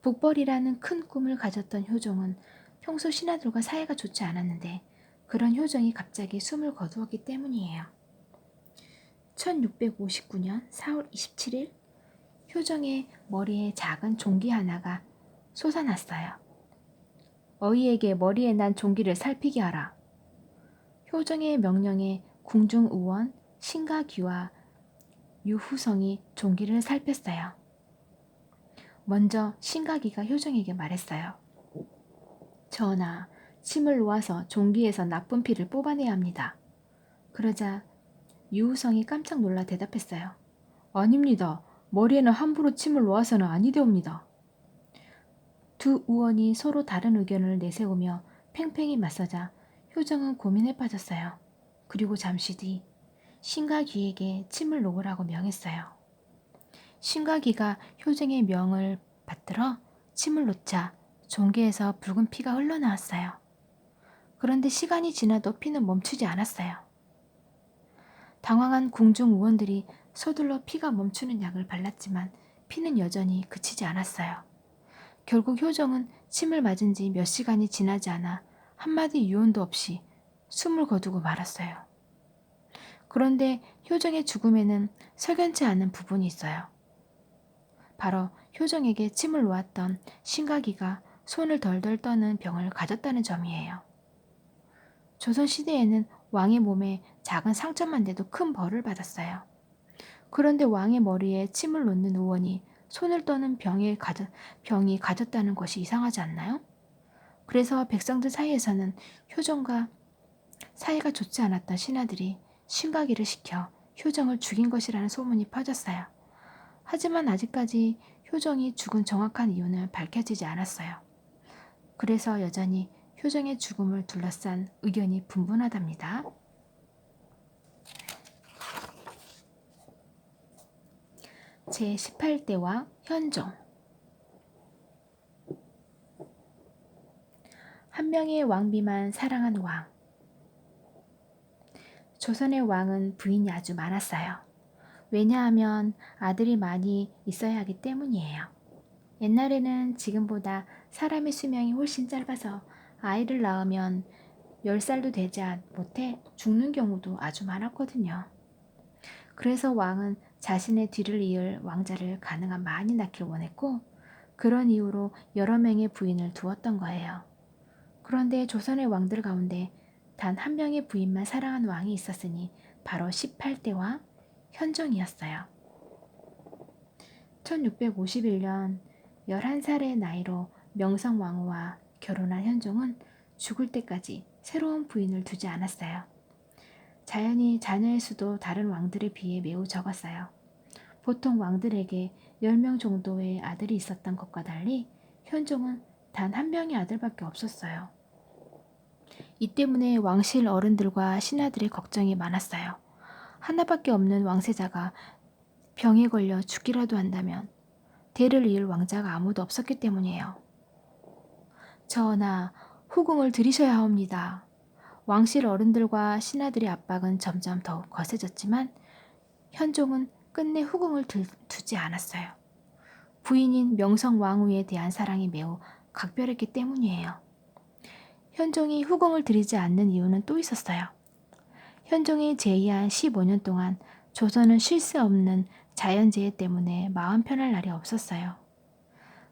북벌이라는 큰 꿈을 가졌던 효정은 평소 신하들과 사이가 좋지 않았는데 그런 효정이 갑자기 숨을 거두었기 때문이에요. 1659년 4월 27일 효정의 머리에 작은 종기 하나가 솟아났어요. 어이에게 머리에 난 종기를 살피게 하라. 효정의 명령에 궁중의원 신가기와 유후성이 종기를 살폈어요. 먼저 신가기가 효정에게 말했어요. 전하, 침을 놓아서 종기에서 나쁜 피를 뽑아내야 합니다. 그러자 유후성이 깜짝 놀라 대답했어요. 아닙니다. 머리에는 함부로 침을 놓아서는 아니되옵니다. 두 의원이 서로 다른 의견을 내세우며 팽팽히 맞서자 효정은 고민에 빠졌어요. 그리고 잠시 뒤 신가기에게 침을 놓으라고 명했어요. 신가기가 효정의 명을 받들어 침을 놓자 종기에서 붉은 피가 흘러나왔어요. 그런데 시간이 지나도 피는 멈추지 않았어요. 당황한 궁중 의원들이 서둘러 피가 멈추는 약을 발랐지만 피는 여전히 그치지 않았어요. 결국 효정은 침을 맞은 지 몇 시간이 지나지 않아 한마디 유언도 없이 숨을 거두고 말았어요. 그런데 효정의 죽음에는 석연치 않은 부분이 있어요. 바로 효정에게 침을 놓았던 신가기가 손을 덜덜 떠는 병을 가졌다는 점이에요. 조선시대에는 왕의 몸에 작은 상처만 돼도 큰 벌을 받았어요. 그런데 왕의 머리에 침을 놓는 의원이 손을 떠는 병이 가졌다는 것이 이상하지 않나요? 그래서 백성들 사이에서는 효정과 사이가 좋지 않았던 신하들이 신가기를 시켜 효정을 죽인 것이라는 소문이 퍼졌어요. 하지만 아직까지 효정이 죽은 정확한 이유는 밝혀지지 않았어요. 그래서 여전히 효정의 죽음을 둘러싼 의견이 분분하답니다. 제18대와 현종. 한 명의 왕비만 사랑한 왕. 조선의 왕은 부인이 아주 많았어요. 왜냐하면 아들이 많이 있어야 하기 때문이에요. 옛날에는 지금보다 사람의 수명이 훨씬 짧아서 아이를 낳으면 10살도 되지 못해 죽는 경우도 아주 많았거든요. 그래서 왕은 자신의 뒤를 이을 왕자를 가능한 많이 낳길 원했고 그런 이유로 여러 명의 부인을 두었던 거예요. 그런데 조선의 왕들 가운데 단 한 명의 부인만 사랑한 왕이 있었으니 바로 18대와 현종이었어요. 1651년 11살의 나이로 명성왕후와 결혼한 현종은 죽을 때까지 새로운 부인을 두지 않았어요. 자연히 자녀의 수도 다른 왕들에 비해 매우 적었어요. 보통 왕들에게 10명 정도의 아들이 있었던 것과 달리 현종은 단 한 명의 아들밖에 없었어요. 이 때문에 왕실 어른들과 신하들의 걱정이 많았어요. 하나밖에 없는 왕세자가 병에 걸려 죽기라도 한다면 대를 이을 왕자가 아무도 없었기 때문이에요. 전하, 후궁을 들이셔야 합니다. 왕실 어른들과 신하들의 압박은 점점 더욱 거세졌지만 현종은 끝내 후궁을 두지 않았어요. 부인인 명성왕후에 대한 사랑이 매우 각별했기 때문이에요. 현종이 후궁을 들이지 않는 이유는 또 있었어요. 현종이 재위한 15년 동안 조선은 쉴 새 없는 자연재해 때문에 마음 편할 날이 없었어요.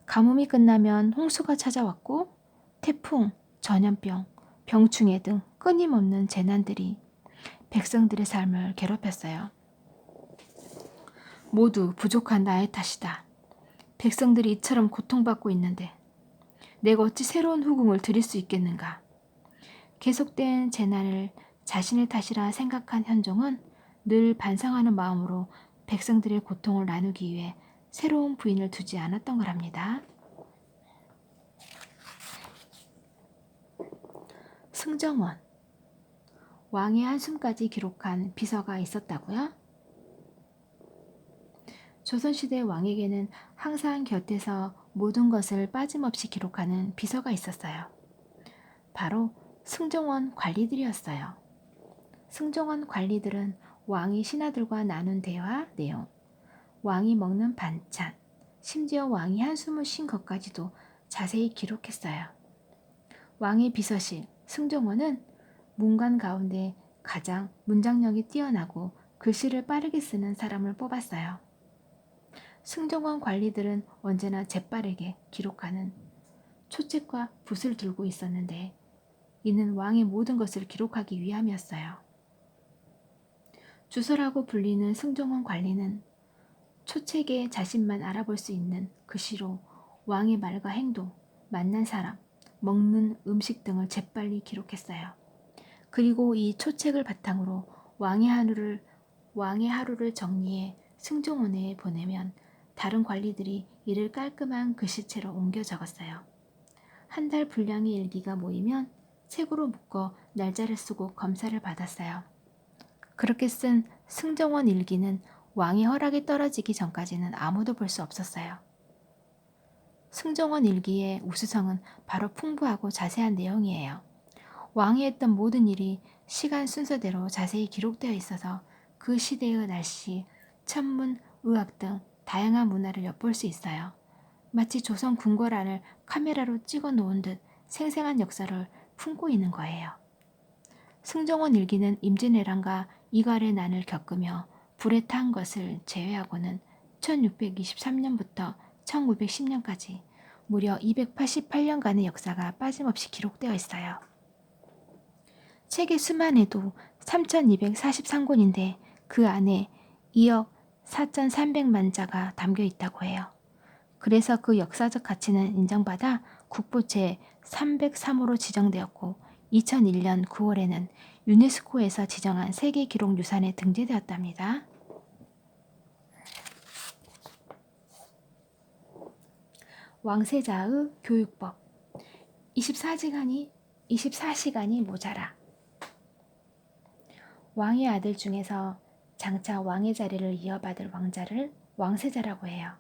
가뭄이 끝나면 홍수가 찾아왔고 태풍, 전염병, 병충해 등 끊임없는 재난들이 백성들의 삶을 괴롭혔어요. 모두 부족한 나의 탓이다. 백성들이 이처럼 고통받고 있는데 내가 어찌 새로운 후궁을 드릴 수 있겠는가. 계속된 재난을 자신의 탓이라 생각한 현종은 늘 반성하는 마음으로 백성들의 고통을 나누기 위해 새로운 부인을 두지 않았던 거랍니다. 승정원. 왕의 한숨까지 기록한 비서가 있었다고요? 조선시대 왕에게는 항상 곁에서 모든 것을 빠짐없이 기록하는 비서가 있었어요. 바로 승정원 관리들이었어요. 승정원 관리들은 왕이 신하들과 나눈 대화 내용, 왕이 먹는 반찬, 심지어 왕이 한숨을 쉰 것까지도 자세히 기록했어요. 왕의 비서실, 승정원은 문관 가운데 가장 문장력이 뛰어나고 글씨를 빠르게 쓰는 사람을 뽑았어요. 승정원 관리들은 언제나 재빠르게 기록하는 초책과 붓을 들고 있었는데 이는 왕의 모든 것을 기록하기 위함이었어요. 주서라고 불리는 승정원 관리는 초책에 자신만 알아볼 수 있는 글씨로 왕의 말과 행동, 만난 사람, 먹는 음식 등을 재빨리 기록했어요. 그리고 이 초책을 바탕으로 왕의 하루를 정리해 승정원에 보내면 다른 관리들이 이를 깔끔한 글씨체로 옮겨 적었어요. 한 달 분량의 일기가 모이면 책으로 묶어 날짜를 쓰고 검사를 받았어요. 그렇게 쓴 승정원 일기는 왕의 허락이 떨어지기 전까지는 아무도 볼 수 없었어요. 승정원 일기의 우수성은 바로 풍부하고 자세한 내용이에요. 왕이 했던 모든 일이 시간 순서대로 자세히 기록되어 있어서 그 시대의 날씨, 천문, 의학 등 다양한 문화를 엿볼 수 있어요. 마치 조선 궁궐안을 카메라로 찍어 놓은 듯 생생한 역사를 품고 있는 거예요. 승정원 일기는 임진왜란과 이갈의 난을 겪으며 불에 탄 것을 제외하고는 1623년부터 1910년까지 무려 288년간의 역사가 빠짐없이 기록되어 있어요. 책의 수만 해도 3243권인데 그 안에 2억 4,300만 자가 담겨 있다고 해요. 그래서 그 역사적 가치는 인정받아 국보 제303호로 지정되었고 2001년 9월에는 유네스코에서 지정한 세계기록유산에 등재되었답니다. 왕세자의 교육법 24시간이 모자라. 왕의 아들 중에서 장차 왕의 자리를 이어받을 왕자를 왕세자라고 해요.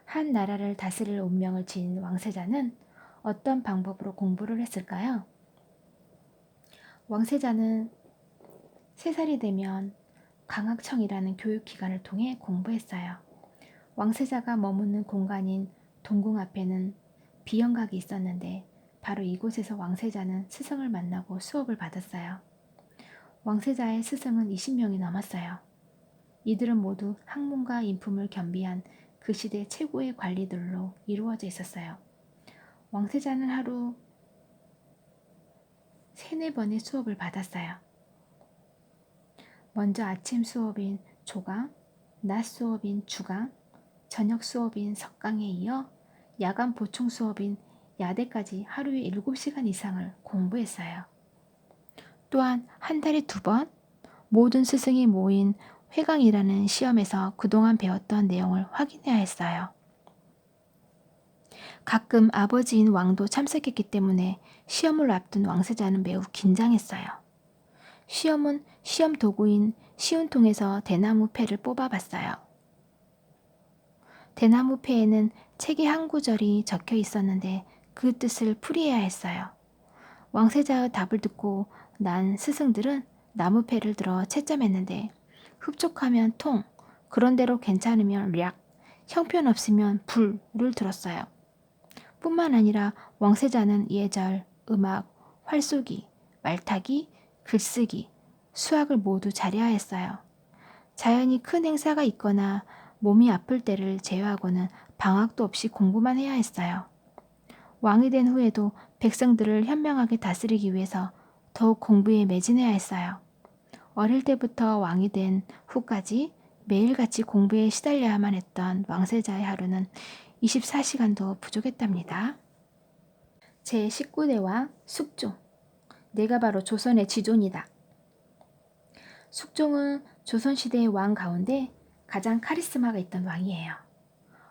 한 나라를 다스릴 운명을 지닌 왕세자는 어떤 방법으로 공부를 했을까요? 왕세자는 3살이 되면 강학청이라는 교육기관을 통해 공부했어요. 왕세자가 머무는 공간인 동궁 앞에는 비영각이 있었는데 바로 이곳에서 왕세자는 스승을 만나고 수업을 받았어요. 왕세자의 스승은 20명이 넘었어요. 이들은 모두 학문과 인품을 겸비한 그 시대 최고의 관리들로 이루어져 있었어요. 왕세자는 하루 3-4번의 수업을 받았어요. 먼저 아침 수업인 조강, 낮 수업인 주강, 저녁 수업인 석강에 이어 야간 보충 수업인 야대까지 하루에 7시간 이상을 공부했어요. 또한 한 달에 2번 모든 스승이 모인 회강이라는 시험에서 그동안 배웠던 내용을 확인해야 했어요. 가끔 아버지인 왕도 참석했기 때문에 시험을 앞둔 왕세자는 매우 긴장했어요. 시험은 시험 도구인 시운통에서 대나무 패를 뽑아봤어요. 대나무 패에는 책의 한 구절이 적혀 있었는데 그 뜻을 풀이해야 했어요. 왕세자의 답을 듣고 난 스승들은 나무패를 들어 채점했는데 흡족하면 통, 그런대로 괜찮으면 략, 형편없으면 불을 들었어요. 뿐만 아니라 왕세자는 예절, 음악, 활쏘기, 말타기, 글쓰기, 수학을 모두 잘해야 했어요. 자연히 큰 행사가 있거나 몸이 아플 때를 제외하고는 방학도 없이 공부만 해야 했어요. 왕이 된 후에도 백성들을 현명하게 다스리기 위해서 더욱 공부에 매진해야 했어요. 어릴 때부터 왕이 된 후까지 매일같이 공부에 시달려야만 했던 왕세자의 하루는 24시간도 부족했답니다. 제19대 왕 숙종. 내가 바로 조선의 지존이다. 숙종은 조선시대의 왕 가운데 가장 카리스마가 있던 왕이에요.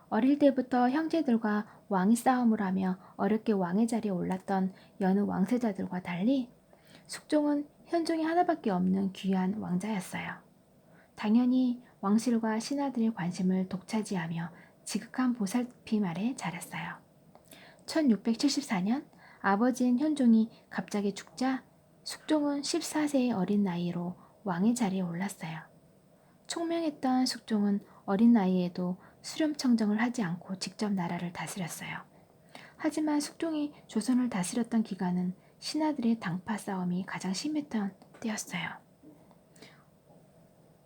어릴 때부터 형제들과 왕위 싸움을 하며 어렵게 왕의 자리에 올랐던 여느 왕세자들과 달리 숙종은 현종이 하나밖에 없는 귀한 왕자였어요. 당연히 왕실과 신하들의 관심을 독차지하며 지극한 보살핌 아래 자랐어요. 1674년 아버지인 현종이 갑자기 죽자 숙종은 14세의 어린 나이로 왕의 자리에 올랐어요. 총명했던 숙종은 어린 나이에도 수렴청정을 하지 않고 직접 나라를 다스렸어요. 하지만 숙종이 조선을 다스렸던 기간은 신하들의 당파 싸움이 가장 심했던 때였어요.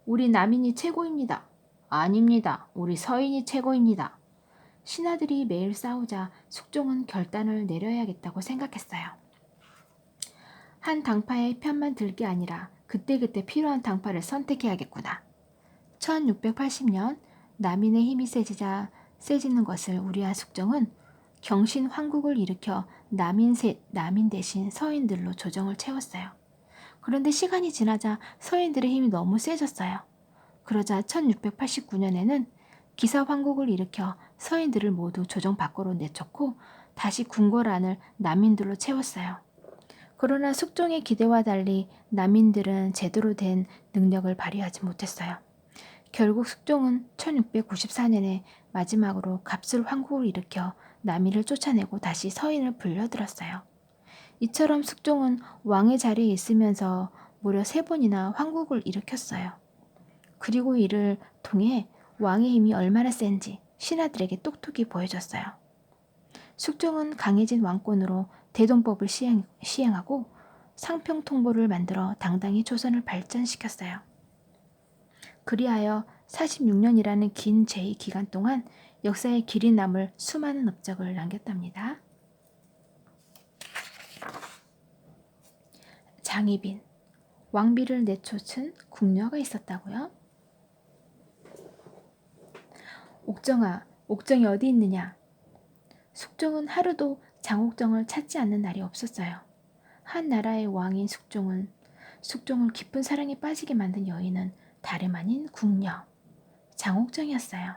우리 남인이 최고입니다. 아닙니다. 우리 서인이 최고입니다. 신하들이 매일 싸우자 숙종은 결단을 내려야겠다고 생각했어요. 한 당파의 편만 들 게 아니라 그때그때 필요한 당파를 선택해야겠구나. 1680년 남인의 힘이 세지는 것을 우려한 숙종은 경신 황국을 일으켜 남인 대신 서인들로 조정을 채웠어요. 그런데 시간이 지나자 서인들의 힘이 너무 세졌어요. 그러자 1689년에는 기사 황국을 일으켜 서인들을 모두 조정 밖으로 내쫓고 다시 궁궐안을 난민들로 채웠어요. 그러나 숙종의 기대와 달리 난민들은 제대로 된 능력을 발휘하지 못했어요. 결국 숙종은 1694년에 마지막으로 갑술 황국을 일으켜 남이를 쫓아내고 다시 서인을 불려들었어요. 이처럼 숙종은 왕의 자리에 있으면서 무려 3번이나 황국을 일으켰어요. 그리고 이를 통해 왕의 힘이 얼마나 센지 신하들에게 똑똑히 보여줬어요. 숙종은 강해진 왕권으로 대동법을 시행하고 상평통보를 만들어 당당히 조선을 발전시켰어요. 그리하여 46년이라는 긴 제위 기간 동안 역사에 길이 남을 수많은 업적을 남겼답니다. 장희빈, 왕비를 내쫓은 궁녀가 있었다고요? 옥정아, 옥정이 어디 있느냐? 숙종은 하루도 장옥정을 찾지 않는 날이 없었어요. 한 나라의 왕인 숙종을 깊은 사랑에 빠지게 만든 여인은 다름 아닌 궁녀, 장옥정이었어요.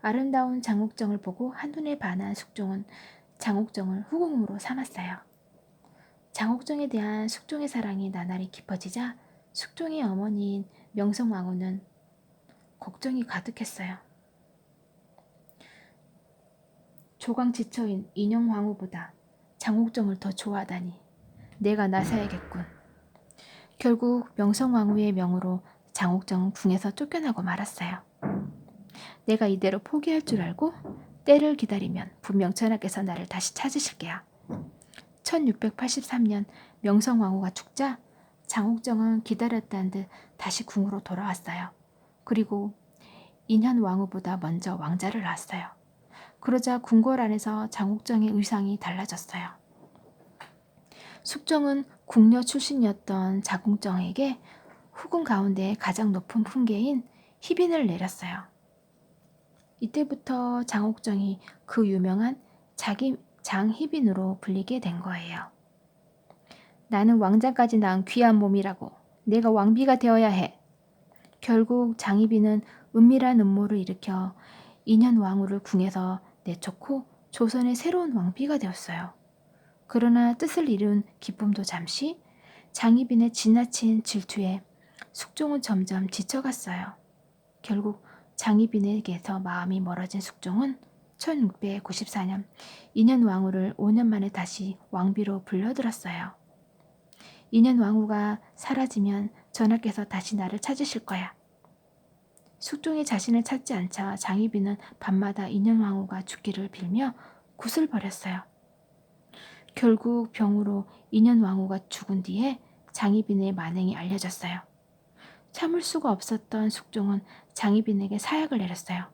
아름다운 장옥정을 보고 한눈에 반한 숙종은 장옥정을 후궁으로 삼았어요. 장옥정에 대한 숙종의 사랑이 나날이 깊어지자 숙종의 어머니인 명성왕후는 걱정이 가득했어요. 조광지처인 인형왕후보다 장옥정을 더 좋아하다니 내가 나서야겠군. 결국 명성왕후의 명으로 장옥정은 궁에서 쫓겨나고 말았어요. 내가 이대로 포기할 줄 알고 때를 기다리면 분명 전하께서 나를 다시 찾으실 게야. 1683년 명성왕후가 죽자 장옥정은 기다렸다는 듯 다시 궁으로 돌아왔어요. 그리고 인현왕후보다 먼저 왕자를 낳았어요. 그러자 궁궐 안에서 장옥정의 의상이 달라졌어요. 숙종은 궁녀 출신이었던 장옥정에게 후궁 가운데 가장 높은 품계인 희빈을 내렸어요. 이때부터 장옥정이 그 유명한 자기 장희빈으로 불리게 된 거예요. 나는 왕자까지 낳은 귀한 몸이라고 내가 왕비가 되어야 해. 결국 장희빈은 은밀한 음모를 일으켜 인현왕후를 궁에서 내쫓고 조선의 새로운 왕비가 되었어요. 그러나 뜻을 이룬 기쁨도 잠시, 장희빈의 지나친 질투에 숙종은 점점 지쳐갔어요. 결국 장희빈에게서 마음이 멀어진 숙종은 1694년 인현왕후를 5년 만에 다시 왕비로 불러들었어요. 인현왕후가 사라지면 전하께서 다시 나를 찾으실 거야. 숙종이 자신을 찾지 않자 장희빈은 밤마다 인현왕후가 죽기를 빌며 굿을 버렸어요. 결국 병으로 인현왕후가 죽은 뒤에 장희빈의 만행이 알려졌어요. 참을 수가 없었던 숙종은 장희빈에게 사약을 내렸어요.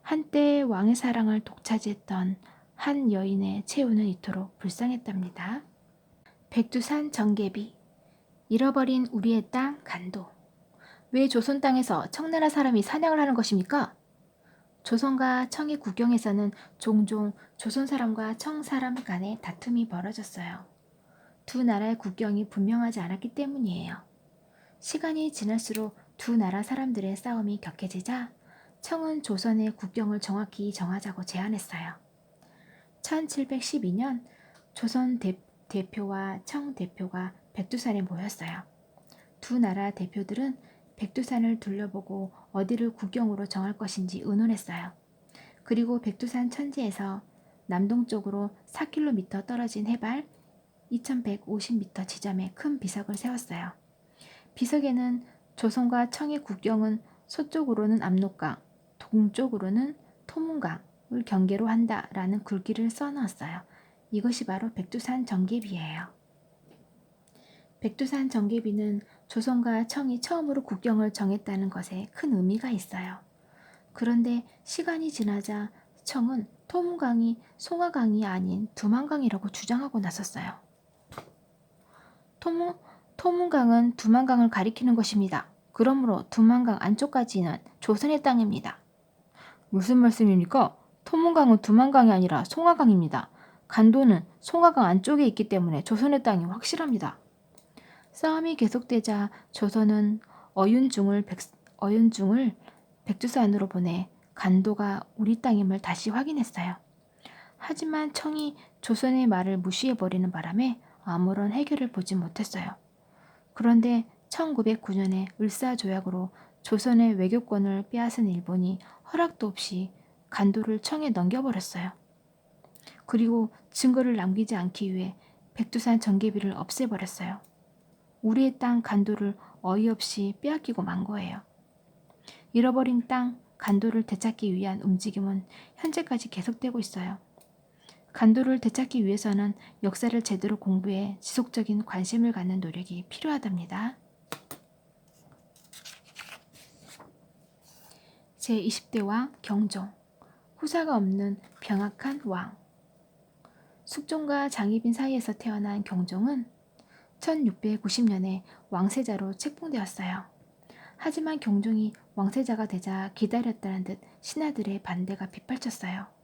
한때 왕의 사랑을 독차지했던 한 여인의 최후는 이토록 불쌍했답니다. 백두산 정계비, 잃어버린 우리의 땅 간도. 왜 조선 땅에서 청나라 사람이 사냥을 하는 것입니까? 조선과 청의 국경에서는 종종 조선 사람과 청 사람 간의 다툼이 벌어졌어요. 두 나라의 국경이 분명하지 않았기 때문이에요. 시간이 지날수록 두 나라 사람들의 싸움이 격해지자 청은 조선의 국경을 정확히 정하자고 제안했어요. 1712년 조선 대표와 청 대표가 백두산에 모였어요. 두 나라 대표들은 백두산을 둘러보고 어디를 국경으로 정할 것인지 의논했어요. 그리고 백두산 천지에서 남동쪽으로 4km 떨어진 해발 2150m 지점에 큰 비석을 세웠어요. 비석에는 조선과 청의 국경은 서쪽으로는 압록강, 동쪽으로는 토문강을 경계로 한다라는 글귀를 써넣었어요. 이것이 바로 백두산 정계비예요. 백두산 정계비는 조선과 청이 처음으로 국경을 정했다는 것에 큰 의미가 있어요. 그런데 시간이 지나자 청은 토문강이 송화강이 아닌 두만강이라고 주장하고 나섰어요. 토문강은 두만강을 가리키는 것입니다. 그러므로 두만강 안쪽까지는 조선의 땅입니다. 무슨 말씀입니까? 토문강은 두만강이 아니라 송화강입니다. 간도는 송화강 안쪽에 있기 때문에 조선의 땅이 확실합니다. 싸움이 계속되자 조선은 어윤중을 백두산으로 보내 간도가 우리 땅임을 다시 확인했어요. 하지만 청이 조선의 말을 무시해버리는 바람에 아무런 해결을 보지 못했어요. 그런데 1909년에 을사조약으로 조선의 외교권을 빼앗은 일본이 허락도 없이 간도를 청에 넘겨버렸어요. 그리고 증거를 남기지 않기 위해 백두산 전개비를 없애버렸어요. 우리의 땅 간도를 어이없이 빼앗기고 만 거예요. 잃어버린 땅 간도를 되찾기 위한 움직임은 현재까지 계속되고 있어요. 간도를 되찾기 위해서는 역사를 제대로 공부해 지속적인 관심을 갖는 노력이 필요하답니다. 제20대 왕 경종, 후사가 없는 병약한 왕. 숙종과 장희빈 사이에서 태어난 경종은 1690년에 왕세자로 책봉되었어요. 하지만 경종이 왕세자가 되자 기다렸다는 듯 신하들의 반대가 빗발쳤어요.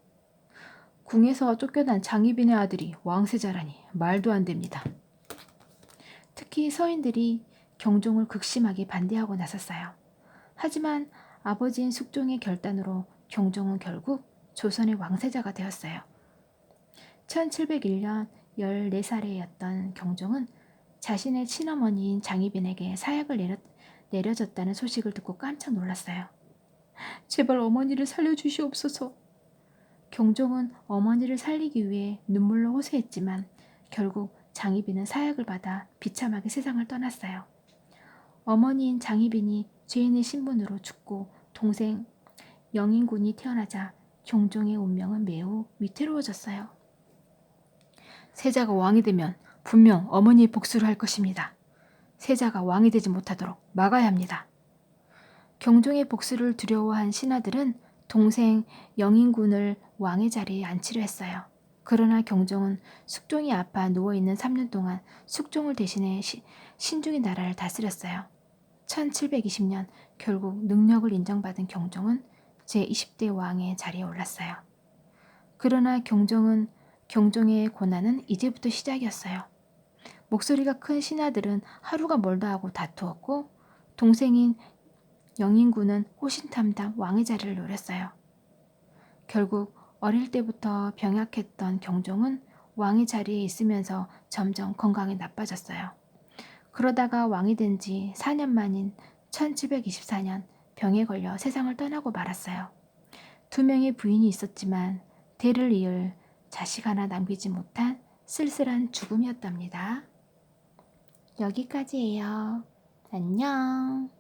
궁에서 쫓겨난 장희빈의 아들이 왕세자라니 말도 안 됩니다. 특히 서인들이 경종을 극심하게 반대하고 나섰어요. 하지만 아버지인 숙종의 결단으로 경종은 결국 조선의 왕세자가 되었어요. 1701년 14살이었던 경종은 자신의 친어머니인 장희빈에게 사약을 내려줬다는 소식을 듣고 깜짝 놀랐어요. 제발 어머니를 살려주시옵소서. 경종은 어머니를 살리기 위해 눈물로 호소했지만 결국 장희빈은 사약을 받아 비참하게 세상을 떠났어요. 어머니인 장희빈이 죄인의 신분으로 죽고 동생 영인군이 태어나자 경종의 운명은 매우 위태로워졌어요. 세자가 왕이 되면 분명 어머니의 복수를 할 것입니다. 세자가 왕이 되지 못하도록 막아야 합니다. 경종의 복수를 두려워한 신하들은 동생 영인군을 왕의 자리에 앉히려 했어요. 그러나 경종은 숙종이 아파 누워있는 3년 동안 숙종을 대신해 신중히 나라를 다스렸어요. 1720년 결국 능력을 인정받은 경종은 제20대 왕의 자리에 올랐어요. 그러나 경종의 고난은 이제부터 시작이었어요. 목소리가 큰 신하들은 하루가 멀다 하고 다투었고 동생인 영인군은 호신탐탐 왕의 자리를 노렸어요. 결국 어릴 때부터 병약했던 경종은 왕의 자리에 있으면서 점점 건강이 나빠졌어요. 그러다가 왕이 된 지 4년 만인 1724년 병에 걸려 세상을 떠나고 말았어요. 2명의 부인이 있었지만 대를 이을 자식 하나 남기지 못한 쓸쓸한 죽음이었답니다. 여기까지예요. 안녕.